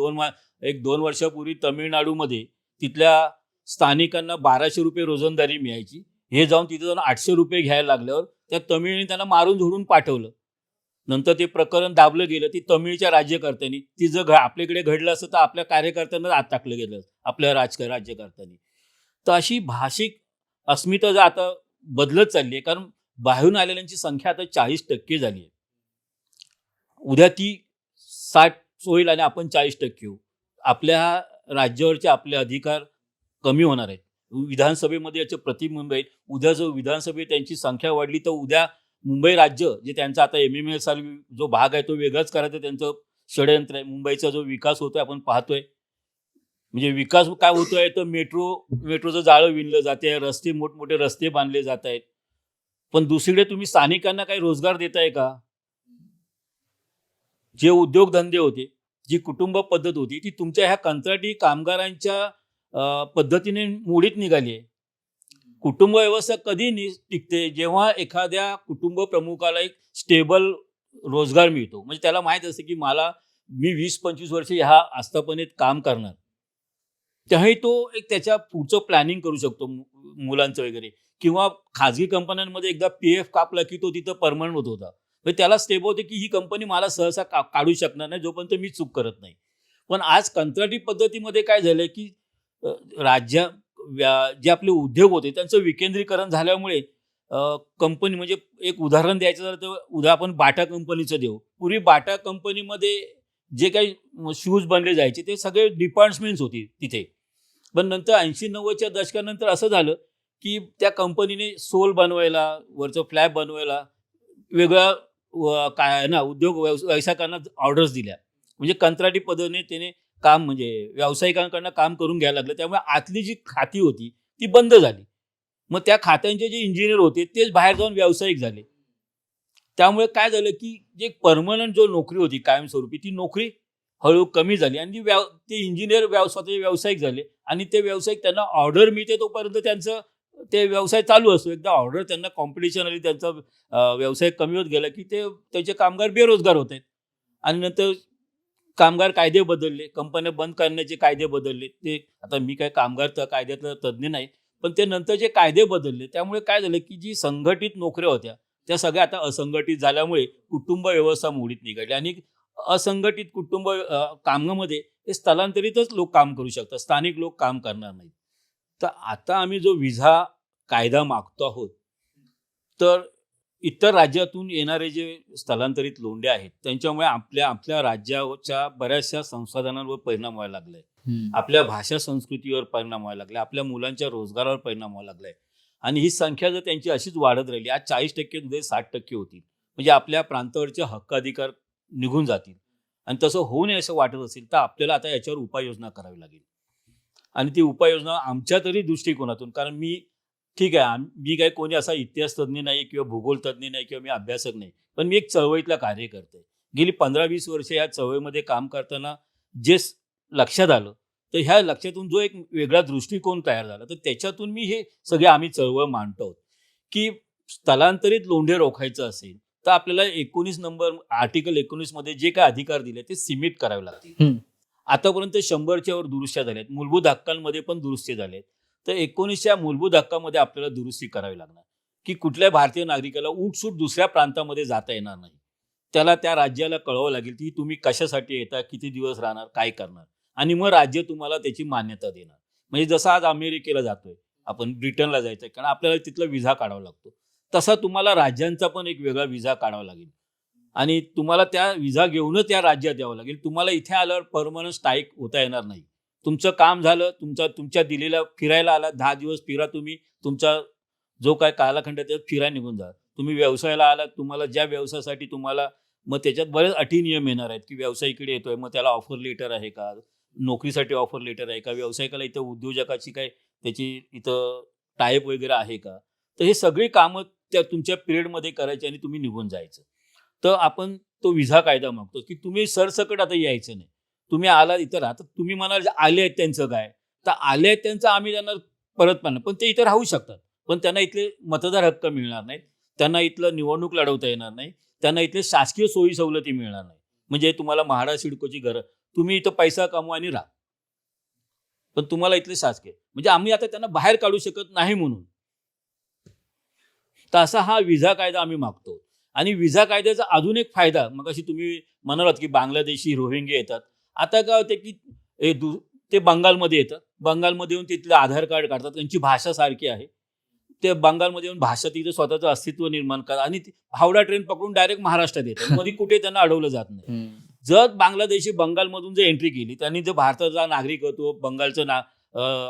2 वर्षापूर्वी तमिळनाडूमध्ये तिथल्या स्थानिकांना 1200 रुपये रोजंदारी मिळायची. हे जाऊन तिथे जाऊन 800 रुपये घ्यायला लागल्यावर त्या तमिळने त्यांना मारून झोडून पाठवलं. नंतर ते प्रकरण दाबलं गेलं. ती तमिळच्या राज्यकर्त्यांनी, ती जर आपल्याकडे घडलं असतं तर आपल्या कार्यकर्त्यांना आत टाकलं गेलं आपल्या राज्यकर्त्यांनी. तर अशी भाषिक अस्मिता जर आता बदलत चालली आहे, कारण बाहेरून आलेल्यांची संख्या आता 40% झाली आहे. उद्या ती 60 होईल आणि आपण 40% होऊ. आपल्या राज्यावरचे आपले अधिकार कमी होणार आहेत. विधानसभेमध्ये याचे प्रतिबिंब आहेत. उद्या जो विधानसभेत त्यांची संख्या वाढली तर उद्या मुंबई राज्य जे त्यांचा आता MMLSR जो भाग आहे तो वेगळाच करायचं त्यांचं षडयंत्र आहे. मुंबईचा जो विकास होतोय आपण पाहतोय, म्हणजे विकास काय होतोय तर मेट्रोचं जाळं विणलं जाते, रस्ते मोठमोठे रस्ते बांधले जात आहेत. पण दुसरीकडे तुम्ही स्थानिकांना काही रोजगार देताय का? जे उद्योगधंदे होते, जी कुटुंब पद्धत होती ती तुमच्या ह्या कंत्राटी कामगारांच्या पद्धतीने मोडीत निघाली आहे. कुटुंब व्यवस्था कधी टिकते? जेव्हा एखाद्या कुटुंब प्रमुखाला एक स्टेबल रोजगार मिळतो. म्हणजे त्याला माहित असते की मी 20-25 वर्ष ह्या आस्थापनेत काम करणार. तेव्हाही तो एक त्याच्या पुढचं प्लॅनिंग करू शकतो मुलांचं वगैरे. किंवा खाजगी कंपन्यांमध्ये एकदा PF कापला की तो तिथं परमनंट होता. म्हणजे त्याला स्टेबल होते की ही कंपनी मला सहसा काढू शकणार नाही जोपर्यंत मी चूक करत नाही. पण आज कंत्राटी पद्धतीमध्ये काय झालंय की जे आपले उद्योग होते त्यांचं विकेंद्रीकरण झाल्यामुळे कंपनी, म्हणजे एक उदाहरण द्यायचं झालं तर उद्या आपण बाटा कंपनीचं देऊ. पूर्वी बाटा कंपनीमध्ये जे काही शूज बनले जायचे ते सगळे डिपार्टमेंट्स होती तिथे. पण नंतर 80-90च्या दशकानंतर असं झालं की त्या कंपनीने सोल बनवायला, वरचं फ्लॅप बनवायला वेगळ्या काय ना उद्योग व्यावसायिकांना ऑर्डर्स दिल्या. म्हणजे कंत्राटी पद्धतीने त्याने काम, म्हणजे व्यावसायिकांकडनं काम करून घ्यायला लागलं. त्यामुळे आतली जी खाती होती ती बंद झाली. मग त्या खात्यांचे जे इंजिनियर होते तेच बाहेर जाऊन व्यावसायिक झाले. त्यामुळे काय झालं की जे परमनंट जो नोकरी होती कायमस्वरूपी, ती नोकरी हळूहळू कमी झाली आणि ते इंजिनियर स्वतःचे व्यावसायिक झाले आणि ते व्यावसायिक त्यांना ऑर्डर मिळते तोपर्यंत त्यांचं ते व्यवसाय चालू असतो. एकदा ऑर्डर त्यांना कॉम्पिटिशन आली, त्यांचा व्यवसाय कमी होत गेला की त्याचे कामगार बेरोजगार होत आहेत. आणि नंतर कामगार कायदे बदलले, कंपन्या बंद करण्याचे कायदे बदलले. ते आता मी काय कामगार कायद्यातला तज्ज्ञ नाही, पण ते नंतर जे कायदे बदलले त्यामुळे काय झालं की जी संघटित नोकऱ्या होत्या त्या सगळ्या आता असंघटित झाल्यामुळे कुटुंब व्यवस्था मोडीत निघाली आणि असंघटित कुटुंब कामामध्ये हे स्थलांतरितच लोक काम करू शकतात, स्थानिक लोक काम करणार नाहीत. तर आता आम्ही जो विजा कायदा मागतो आहोत, तर इतर राज्यातून येणारे जे स्थलांतरित लोंढे आहेत त्यांच्यामुळे आपल्या राज्याच्या बऱ्याचशा संसाधनांवर परिणाम व्हायला लागलाय. आपल्या भाषा संस्कृतीवर परिणाम व्हायला लागलाय, आपल्या मुलांच्या रोजगारावर परिणाम व्हायला लागलाय. आणि ही संख्या जर त्यांची अशीच वाढत राहिली, आज 40% उद्या 60% होतील, म्हणजे आपल्या प्रांतावरचे हक्क अधिकार निघून जातील. आणि तसं होऊ नये असं वाटत असेल तर आपल्याला आता याच्यावर उपाययोजना करावी लागेल. आणि ती उपाययोजना आमच्या तरी दृष्टिकोनातून, कारण ठीक आहे, मी काही कोणी असा इतिहास तज्ज्ञ नाही किंवा भूगोल तज्ज्ञ नाही किंवा मी अभ्यासक नाही, पण मी एक चळवळीतला कार्यकर्ता आहे. गेली 15-20 वर्ष या चळवळीमध्ये काम करताना जे लक्षात आलं, तर ह्या लक्षातून जो एक वेगळा दृष्टिकोन तयार झाला, तर त्याच्यातून मी सगळे आम्ही चळवळ मांडतो आहोत की स्थलांतरित लोंढे रोखायचं असेल तर आपल्याला 19 नंबर आर्टिकल 19 मध्ये जे काय अधिकार दिले ते सीमित करावे लागतील. आतापर्यंत 100च्या वर दुरुस्त्या झाल्यात, मूलभूत हक्कांमध्ये पण दुरुस्ती झाल्यात. तर 19च्या मूलभूत हक्कामध्ये आपल्याला दुरुस्ती करावी लागणार की कुठल्या भारतीय नागरिकाला उठसूट दुसऱ्या प्रांतामध्ये जाता येणार नाही. त्याला त्या राज्याला कळवावं लागेल की तुम्ही कशासाठी येता, किती दिवस राहणार, काय करणार, आणि मग राज्य तुम्हाला त्याची मान्यता देणार. म्हणजे जसं आज अमेरिकेला जातोय आपण ब्रिटनला जायचं आहे, कारण आपल्याला तिथला विजा काढावा लागतो. तसा तुम्हाला राज्यांचा पण एक वेगळा विजा काढावा लागेल आणि तुम्हाला त्या विजा घेऊनच त्या राज्यात यावं लागेल. तुम्हाला इथे आल्यावर परमनंट स्थायिक होता येणार नाही. तुमचं काम झालं, तुमच्या दिलेल्या फिरायला आला, 10 दिवस फिरा तुम्ही, तुमचा जो काय कालखंड आहे त्यात फिरायला निघून जा. तुम्ही व्यवसायाला आलात, तुम्हाला ज्या व्यवसायासाठी तुम्हाला मग त्याच्यात बरेच अटी नियम येणार आहेत, की व्यवसाय इकडे येतोय, मग त्याला ऑफर लेटर आहे का? नोकरीसाठी ऑफर लेटर आहे का? व्यावसायिकाला इथं उद्योजकाची काय त्याची इथं टायअप वगैरे आहे का? तर हे सगळी कामं त्या तुमच्या पिरियडमध्ये करायची आणि तुम्ही निघून जायचं. तर आपण तो विजा कायदा मागतो, की तुम्ही सरसकट आता यायचं नाही. तुम्ही आलात इथं राहता. तुम्ही म्हणाल आले आहेत त्यांचं काय? तर आले आहेत त्यांचं आम्ही त्यांना परत पाहणार. पण ते इथं राहू शकतात. पण त्यांना इथले मतदार हक्क मिळणार नाहीत. त्यांना इथलं निवडणूक लढवता येणार नाही. त्यांना इथले शासकीय सोयी सवलती मिळणार नाही. म्हणजे तुम्हाला म्हाडा सिडकोची घरं, तुम्ही इथं पैसा कमवा आणि राहा. पण तुम्हाला इथले शासकीय म्हणजे आम्ही आता त्यांना बाहेर काढू शकत नाही म्हणून. तर असा हा विजा कायदा आम्ही मागतो. आणि विजा कायद्याचा अजून एक फायदा, मगाशी तुम्ही म्हणालात की बांगलादेशी रोहिंगे येतात. आता काय होते की ते बंगालमध्ये येतात. बंगालमध्ये येऊन तिथलं आधार कार्ड काढतात. त्यांची भाषा सारखी आहे. ते बंगालमध्ये येऊन भाषा तिथे स्वतःचं अस्तित्व निर्माण करतात आणि हावडा ट्रेन पकडून डायरेक्ट महाराष्ट्रात येतात. मध्ये कुठे त्यांना अडवलं जात नाही. जर बांगलादेशी बंगालमधून जर एंट्री केली, त्यांनी जर भारताचा नागरिकत्व बंगालचं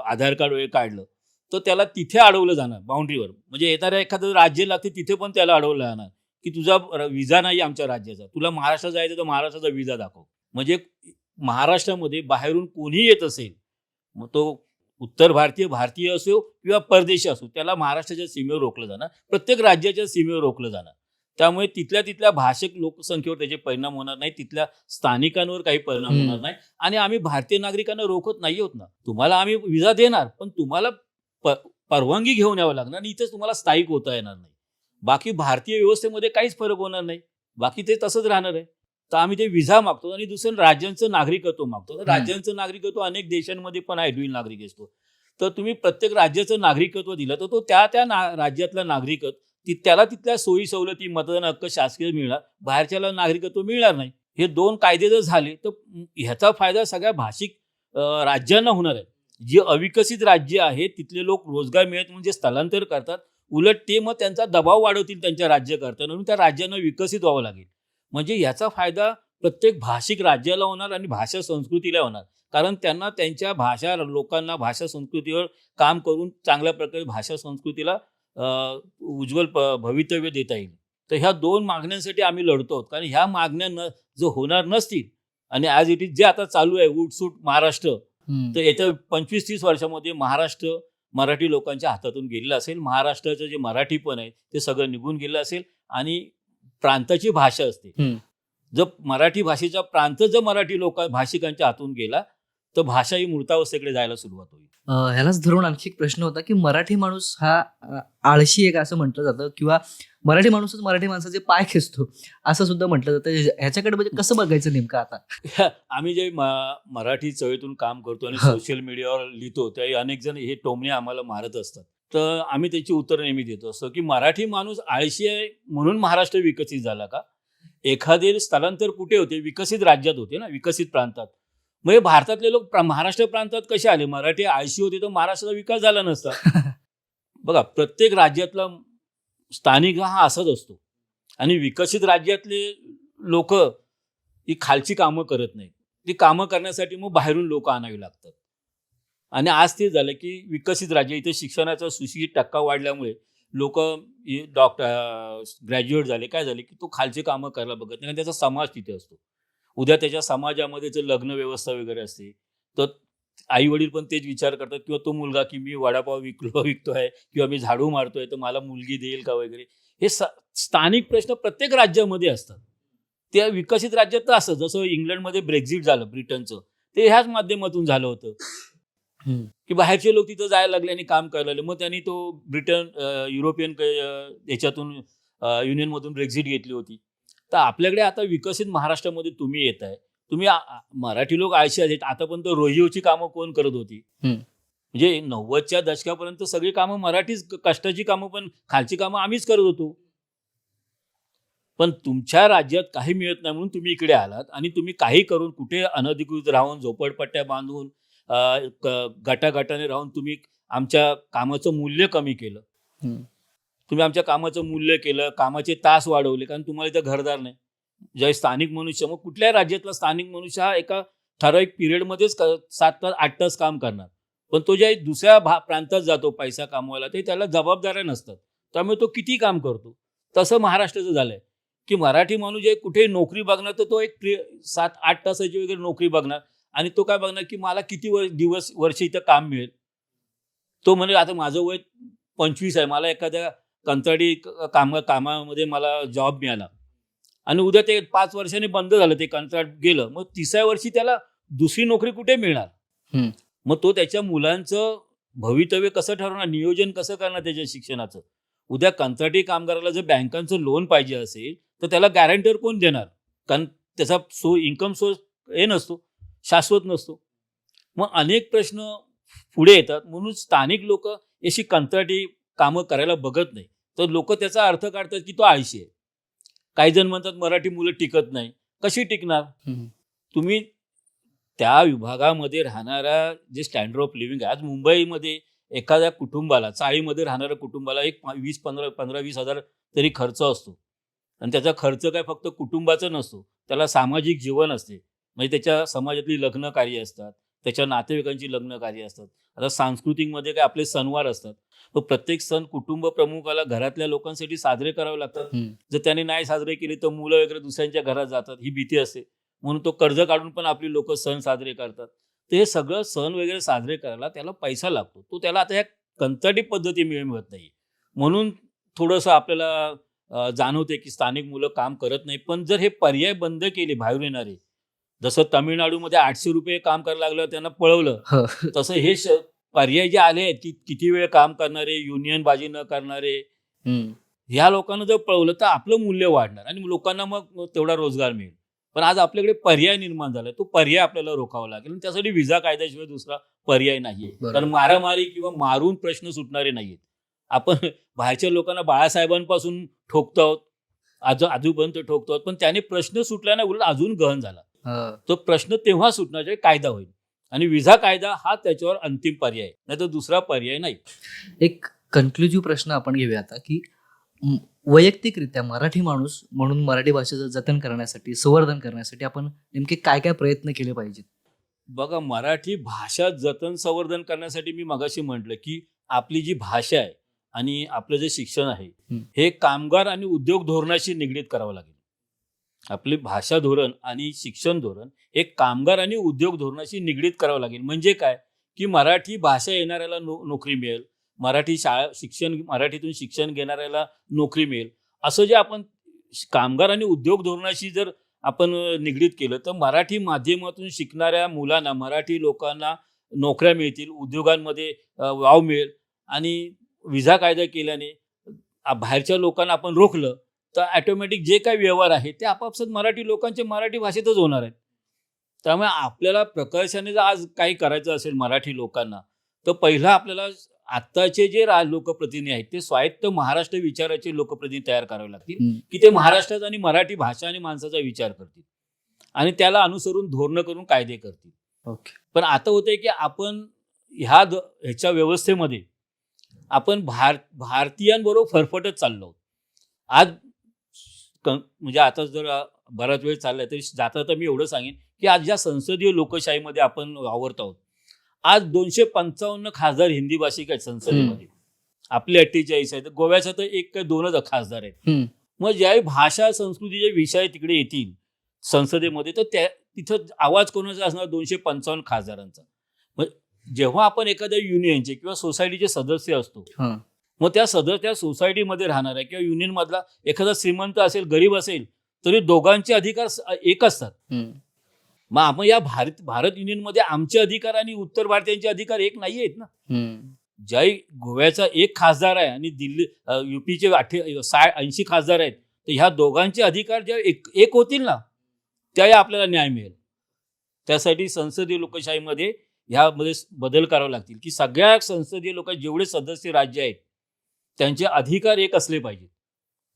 आधार कार्ड वगैरे काढलं, तर त्याला तिथे अडवलं जाणार बाउंड्रीवर. म्हणजे येणाऱ्या एखादं राज्य लागते तिथे पण त्याला अडवलं जाणार, की तुझा विजा नाही आमच्या राज्याचा, तुला महाराष्ट्रात जायचं तर महाराष्ट्राचा विजा दाखव. म्हणजे महाराष्ट्रामध्ये बाहेरून कोणीही येत असेल, मग तो उत्तर भारतीय असो किंवा परदेशी असो, त्याला महाराष्ट्राच्या सीमेवर रोखलं जाणार. प्रत्येक राज्याच्या सीमेवर रोखलं जाणार. त्यामुळे तिथल्या भाषिक लोकसंख्येवर त्याचे परिणाम होणार नाही. तिथल्या स्थानिकांवर काही परिणाम होणार नाही. आणि आम्ही भारतीय नागरिकांना रोखत नाही होत ना. तुम्हाला आम्ही विजा देणार, पण तुम्हाला परवानगी घेऊन यावं लागणार आणि इथेच तुम्हाला स्थायिक होता येणार नाही. बाकी भारतीय व्यवस्थेमध्ये काहीच फरक होणार नाही. बाकी ते तसंच राहणार आहे. तर आम्ही ते विजा मागतो आणि दुसरं राज्यांचं नागरिकत्व मागतो. तर राज्यांचं नागरिकत्व अनेक देशांमध्ये पण आहे, ड्युअल नागरिक असतो. तर तुम्ही प्रत्येक राज्याचं नागरिकत्व दिलं तर तो त्या राज्यातला नागरिकत्व त्याला तिथल्या सोयी सवलती, मतदान हक्क शासकीय मिळणार, बाहेरच्याला नागरिकत्व मिळणार नाही. हे 2 कायदे जर झाले तर ह्याचा फायदा सगळ्या भाषिक राज्यांना होणार आहे. जी अविकसित राज्य आहे तिथले लोक रोजगार मिळत म्हणजे स्थलांतर करतात. उलट ते मग त्यांचा दबाव वाढवतील त्यांच्या राज्यकर्त्यांना, म्हणून त्या राज्यांना विकसित व्हावं लागेल. म्हणजे याचा फायदा प्रत्येक भाषिक राज्याला होणार आणि भाषा संस्कृतीला होणार. कारण त्यांना त्यांच्या भाषा लोकांना भाषा संस्कृतीवर काम करून चांगल्या प्रकारे भाषा संस्कृतीला उज्ज्वल भवितव्य देता येईल. तर ह्या 2 मागण्यांसाठी आम्ही लढतो आहोत. कारण ह्या मागण्या जर होणार नसतील आणि ॲज इट इज जे आता चालू आहे उठसूट महाराष्ट्र, तर येत्या 25-30 वर्षामध्ये महाराष्ट्र मराठी लोकांच्या हातातून गेलेलं असेल. महाराष्ट्राचं जे मराठी पण आहे ते सगळं निघून गेलं असेल आणि प्रांताची भाषा असते. जर मराठी भाषेचा प्रांत जर मराठी भाषिकांच्या हातून गेला तर भाषा ही मूर्तावस्थेकडे जायला सुरुवात होईल. ह्यालाच धरून आणखी एक प्रश्न होता की मराठी माणूस हा आळशी आहे असं म्हटलं जातं, किंवा मराठी माणूसच मराठी माणसाचे पाय खेचतो असं सुद्धा म्हटलं जातं. ह्याच्याकडे म्हणजे कसं बघायचं नेमकं आता? आम्ही जे मराठी चळवळीतून काम करतो आणि सोशल मीडियावर लिहितो त्यावेळी अनेक जण हे टोमणे आम्हाला मारत असतात. तर आम्ही त्याची उत्तर नेहमी देतो असं की मराठी माणूस आळशी आहे म्हणून महाराष्ट्र विकसित झाला का? एखादे स्थलांतर कुठे होते? विकसित राज्यात होते ना, विकसित प्रांतात. म्हणजे भारतातले लोक महाराष्ट्र प्रांतात कसे आले? मराठी आळशी होते तर महाराष्ट्राचा विकास झाला नसता. बघा, प्रत्येक राज्यातला स्थानिक हा असाच असतो आणि विकसित राज्यातले लोक ही खालची कामं करत नाहीत. ती कामं करण्यासाठी मग बाहेरून लोक आणावी लागतात. आणि आज ते झालं की विकसित राज्य इथे शिक्षणाचा सुशिक्षित टक्का वाढल्यामुळे लोक ग्रॅज्युएट झाले, काय झाले की तो खालची कामं करायला बघत नाही. त्याचा समाज तिथे असतो. उद्या त्याच्या समाजामध्ये जर लग्न व्यवस्था वगैरे असते तर आई वडील पण तेच विचार करतात, किंवा तो मुलगा की मी वडापाव विकतोय किंवा मी झाडू मारतोय तर मला मुलगी देईल का वगैरे. हे स्थानिक प्रश्न प्रत्येक राज्यामध्ये असतात. त्या विकसित राज्यात तर असं, जसं इंग्लंडमध्ये ब्रेक्झिट झालं ब्रिटनचं, ते ह्याच माध्यमातून झालं होतं की बाहेरचे लोक तिथं जायला लागले आणि काम करायला लागले. मग त्यांनी तो युरोपियन याच्यातून युनियनमधून ब्रेक्झिट घेतली होती. तर आपल्याकडे आता विकसित महाराष्ट्रामध्ये तुम्ही येत आहे, तुम्ही मराठी लोक आळशी आहेत. आतापर्यंत रोहिओची कामं कोण करत होती? म्हणजे 90च्या दशकापर्यंत सगळी कामं मराठीच, कष्टाची कामं पण खालची कामं आम्हीच करत होतो. पण तुमच्या राज्यात काही मिळत नाही म्हणून तुम्ही इकडे आलात आणि तुम्ही काही करून कुठे अनधिकृत राहून झोपडपट्ट्या बांधून गटागटाने राहून तुम्ही आमच्या कामाचं मूल्य कमी केलं. हम्म. तुम्ही आमच्या कामाचं मूल्य केलं, कामाचे तास वाढवले, कारण तुम्हाला इथं घरदार नाही. जे स्थानिक मनुष्य, मग कुठल्याही राज्यातला स्थानिक मनुष्य हा एका ठराविक पिरियडमध्येच 7 तास 8 तास काम करणार. पण तो ज्या दुसऱ्या प्रांतात जातो पैसा कमवायला, ते त्याला जबाबदाऱ्या नसतात, त्यामुळे तो किती काम करतो. तसं महाराष्ट्राचं झालंय की मराठी माणूस जे कुठे नोकरी बघणार, तर तो एक 7-8 तासाची वगैरे नोकरी बघणार. आणि तो काय बघणार की मला किती वर्ष इथं काम मिळेल. तो म्हणजे आता माझं वय 25 आहे, मला एखाद्या कंत्राटी कामामध्ये मला जॉब मिळाला आणि उद्या ते 5 वर्षांनी बंद झालं, ते कंत्राट गेलं, मग 30व्या वर्षी त्याला दुसरी नोकरी कुठे मिळणार. मग तो त्याच्या मुलांचं भवितव्य कसं ठरवणार, नियोजन कसं करणार त्याच्या शिक्षणाचं. उद्या कंत्राटी कामगाराला जर बँकांचं लोन पाहिजे असेल तर त्याला गॅरंटर कोण देणार, कारण त्याचा इन्कम सोर्स हे नसतो, शाश्वत नसतो. मग अनेक प्रश्न पुढे येतात. म्हणून स्थानिक लोक अशी कंत्राटी कामं करायला बघत नाही. तर लोक त्याचा अर्थ काढतात की तो आळशी आहे. काही जण म्हणतात मराठी मुलं टिकत नाही. कशी टिकणार. तुम्ही त्या विभागामध्ये राहणाऱ्या जे स्टँडर्ड ऑफ लिव्हिंग आहे, आज मुंबईमध्ये एखाद्या कुटुंबाला, चाळीमध्ये राहणाऱ्या कुटुंबाला एक 15-20 हजार तरी खर्च असतो. आणि त्याचा खर्च काय फक्त कुटुंबाचा नसतो, त्याला सामाजिक जीवन असते. म्हणजे त्याच्या समाजातली लग्न कार्य असतात, त्याच्या नातेवाईकांची लग्न कार्य असतात. आता सांस्कृतिकमध्ये काय आपले सणवार असतात. तो प्रत्येक सण कुटुंब प्रमुखाला घरातल्या लोकांसाठी साजरे करावे लागतात. जर त्याने नाही साजरे केले तर मुलं वगैरे दुसऱ्यांच्या घरात जातात, ही भीती असते. म्हणून तो कर्ज काढून पण आपली लोक सण साजरे करतात. तर हे सगळं सण वगैरे साजरे करायला त्याला पैसा लागतो. तो त्याला आता ह्या कंत्राटी पद्धती मिळत नाही. म्हणून थोडंसं आपल्याला जाणवते की स्थानिक मुलं काम करत नाही. पण जर हे पर्याय बंद केले बाहेरून येणारे, जसं तामिळनाडूमध्ये 800 रुपये काम करायला लागलं, त्यांना पळवलं, तसं हे पर्याय जे आले आहेत की किती वेळ काम करणारे, युनियन बाजी न करणारे, ह्या लोकांना जर पळवलं तर आपलं मूल्य वाढणार आणि लोकांना मग तेवढा रोजगार मिळेल. पण आज आपल्याकडे पर्याय निर्माण झाला, तो पर्याय आपल्याला रोखावा लागेल. आणि त्यासाठी व्हिसा कायद्याशिवाय दुसरा पर्याय नाहीये. कारण मारामारी किंवा मारून प्रश्न सुटणारे नाहीयेत. आपण बाहेरच्या लोकांना बाळासाहेबांपासून ठोकतो आहोत, आजूपर्यंत ठोकतो आहोत, पण त्याने प्रश्न सुटला नाही, उलट अजून गहन झाला. तो प्रश्न तेव्हा सुटणार जेव्हा कायदा होईल. आणि व्हिसा कायदा हा त्याच्यावर अंतिम पर्याय, नाही तर दुसरा पर्याय नाही. एक कन्क्लुझिव्ह प्रश्न आपण घेऊया आता की वैयक्तिकरित्या मराठी माणूस म्हणून मराठी भाषेचं जतन करण्यासाठी, संवर्धन करण्यासाठी आपण नेमके काय काय प्रयत्न केले पाहिजेत. बघा, मराठी भाषा जतन संवर्धन करण्यासाठी मी मगाशी म्हटलं की आपली जी भाषा आहे आणि आपलं जे शिक्षण आहे हे कामगार आणि उद्योग धोरणाशी निगडीत करावं लागेल. आपली भाषा धोरण आणि शिक्षण धोरण हे कामगार आणि उद्योग धोरणाशी निगडीत करावं लागेल. म्हणजे काय की मराठी भाषा येणाऱ्याला नोकरी मिळेल, मराठी मराठीतून शिक्षण घेणाऱ्याला नोकरी मिळेल. असं जे आपण कामगार आणि उद्योग धोरणाशी जर आपण निगडीत केलं तर मराठी माध्यमातून शिकणाऱ्या मुलांना, मराठी लोकांना नोकऱ्या मिळतील, उद्योगांमध्ये वाव मिळेल. आणि व्हिसा कायदा केल्याने बाहेरच्या लोकांना आपण रोखलं तर ऑटोमॅटिक जे काही व्यवहार आहे ते आपापसात मराठी लोकांचे मराठी भाषेतच होणार आहेत. त्यामुळे आपल्याला प्रकर्षाने जर आज काही करायचं असेल मराठी लोकांना, तर पहिलं आपल्याला आत्ताचे जे लोकप्रतिनिधी आहेत ते स्वायत्त महाराष्ट्र विचाराचे लोकप्रतिनिधी तयार करावे लागतील की ते महाराष्ट्राचा आणि मराठी भाषा आणि माणसाचा विचार करतील आणि त्याला अनुसरून धोरणं करून कायदे करतील. ओके. पण आता होतंय की आपण ह्याच्या व्यवस्थेमध्ये आपण भारतीयांबरोबर फरफटत चाललो. आज म्हणजे आता जर बराच वेळ चाललाय तरी जाता तर मी एवढं सांगेन की आज ज्या संसदीय लोकशाहीमध्ये आपण वावरत आहोत, आज 255 खासदार हिंदी भाषिक आहेत संसदेमध्ये. आपले 48 आहेत. गोव्याचा तर 1 का 2च खासदार आहेत. मग ज्यावेळी भाषा संस्कृतीचे विषय तिकडे येतील संसदेमध्ये तर तिथं आवाज कोणाचा असणार, 255 खासदारांचा. मग जेव्हा आपण एखाद्या युनियनचे किंवा सोसायटीचे सदस्य असतो, मग त्या सोसायटीमध्ये राहणाऱ्या किंवा युनियन मधला एखादा श्रीमंत असेल, गरीब असेल, तरी दोघांचे अधिकार एक असतात. मग आपण या भारत युनियनमध्ये आमचे अधिकार आणि उत्तर भारतीयांचे अधिकार एक नाही आहेत ना. ज्या गोव्याचा 1 खासदार आहे आणि दिल्ली युपीचे 80 खासदार आहेत, तर ह्या दोघांचे अधिकार जेव्हा एक होतील ना त्यावेळी आपल्याला न्याय मिळेल. त्यासाठी संसदीय लोकशाहीमध्ये ह्यामध्ये बदल करावे लागतील की सगळ्या संसदीय लोक जेवढे सदस्य राज्य आहेत त्यांचे अधिकार एक असले पाहिजे,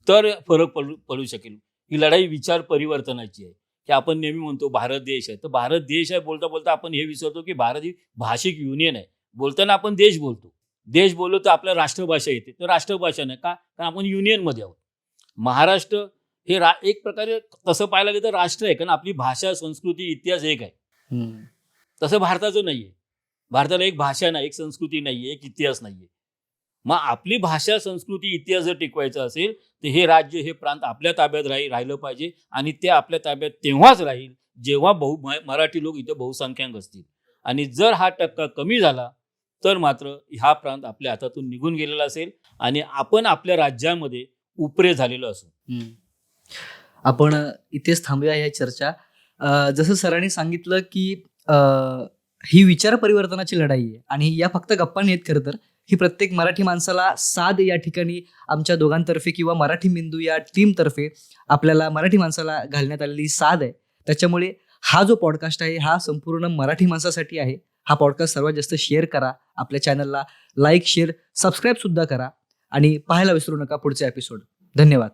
तर फरक पडू शकेल. ही लढाई विचार परिवर्तनाची आहे की आपण नेहमी म्हणतो भारत देश आहे, तर भारत देश आहे बोलता बोलता आपण हे विसरतो की भारत ही भाषिक युनियन आहे. बोलताना आपण देश बोलतो, देश बोललो तर आपल्या राष्ट्रभाषा येते, तर राष्ट्रभाषा नाही का, कारण आपण युनियनमध्ये आहोत. महाराष्ट्र हे एक प्रकारे तसं पाहायला गेलं तर राष्ट्र आहे, कारण आपली भाषा, संस्कृती, इतिहास एक आहे. तसं भारताचं नाहीये. भारताला एक भाषा नाही, एक संस्कृती नाहीये, एक इतिहास नाहीये. मग आपली भाषा, संस्कृती, इतिहास जर टिकवायचा असेल तर हे राज्य, हे प्रांत आपल्या ताब्यात राहिलं पाहिजे. आणि ते आपल्या ताब्यात तेव्हाच राहील जेव्हा मराठी लोक इथे बहुसंख्याक असतील. आणि जर हा टक्का कमी झाला तर मात्र हा प्रांत आपल्या हातातून निघून गेलेला असेल आणि आपण आपल्या राज्यामध्ये उपरे झालेलो असू. आपण इथेच थांबूया या चर्चा. जसं सरांनी सांगितलं की ही विचार परिवर्तनाची लढाई आहे आणि या फक्त गप्पा नाहीत. खरं तर ही प्रत्येक मराठी माणसाला साध या ठिकाणी आमच्या दोघांतर्फे किंवा मराठी मेंदू या टीमतर्फे आपल्याला मराठी माणसाला घालण्यात आलेली साध आहे. त्याच्यामुळे हा जो पॉडकास्ट आहे हा संपूर्ण मराठी माणसासाठी आहे. हा पॉडकास्ट सर्वात जास्त शेअर करा, आपल्या चॅनलला लाईक, शेअर, सबस्क्राईब सुद्धा करा आणि पाहायला विसरू नका पुढचे एपिसोड. धन्यवाद.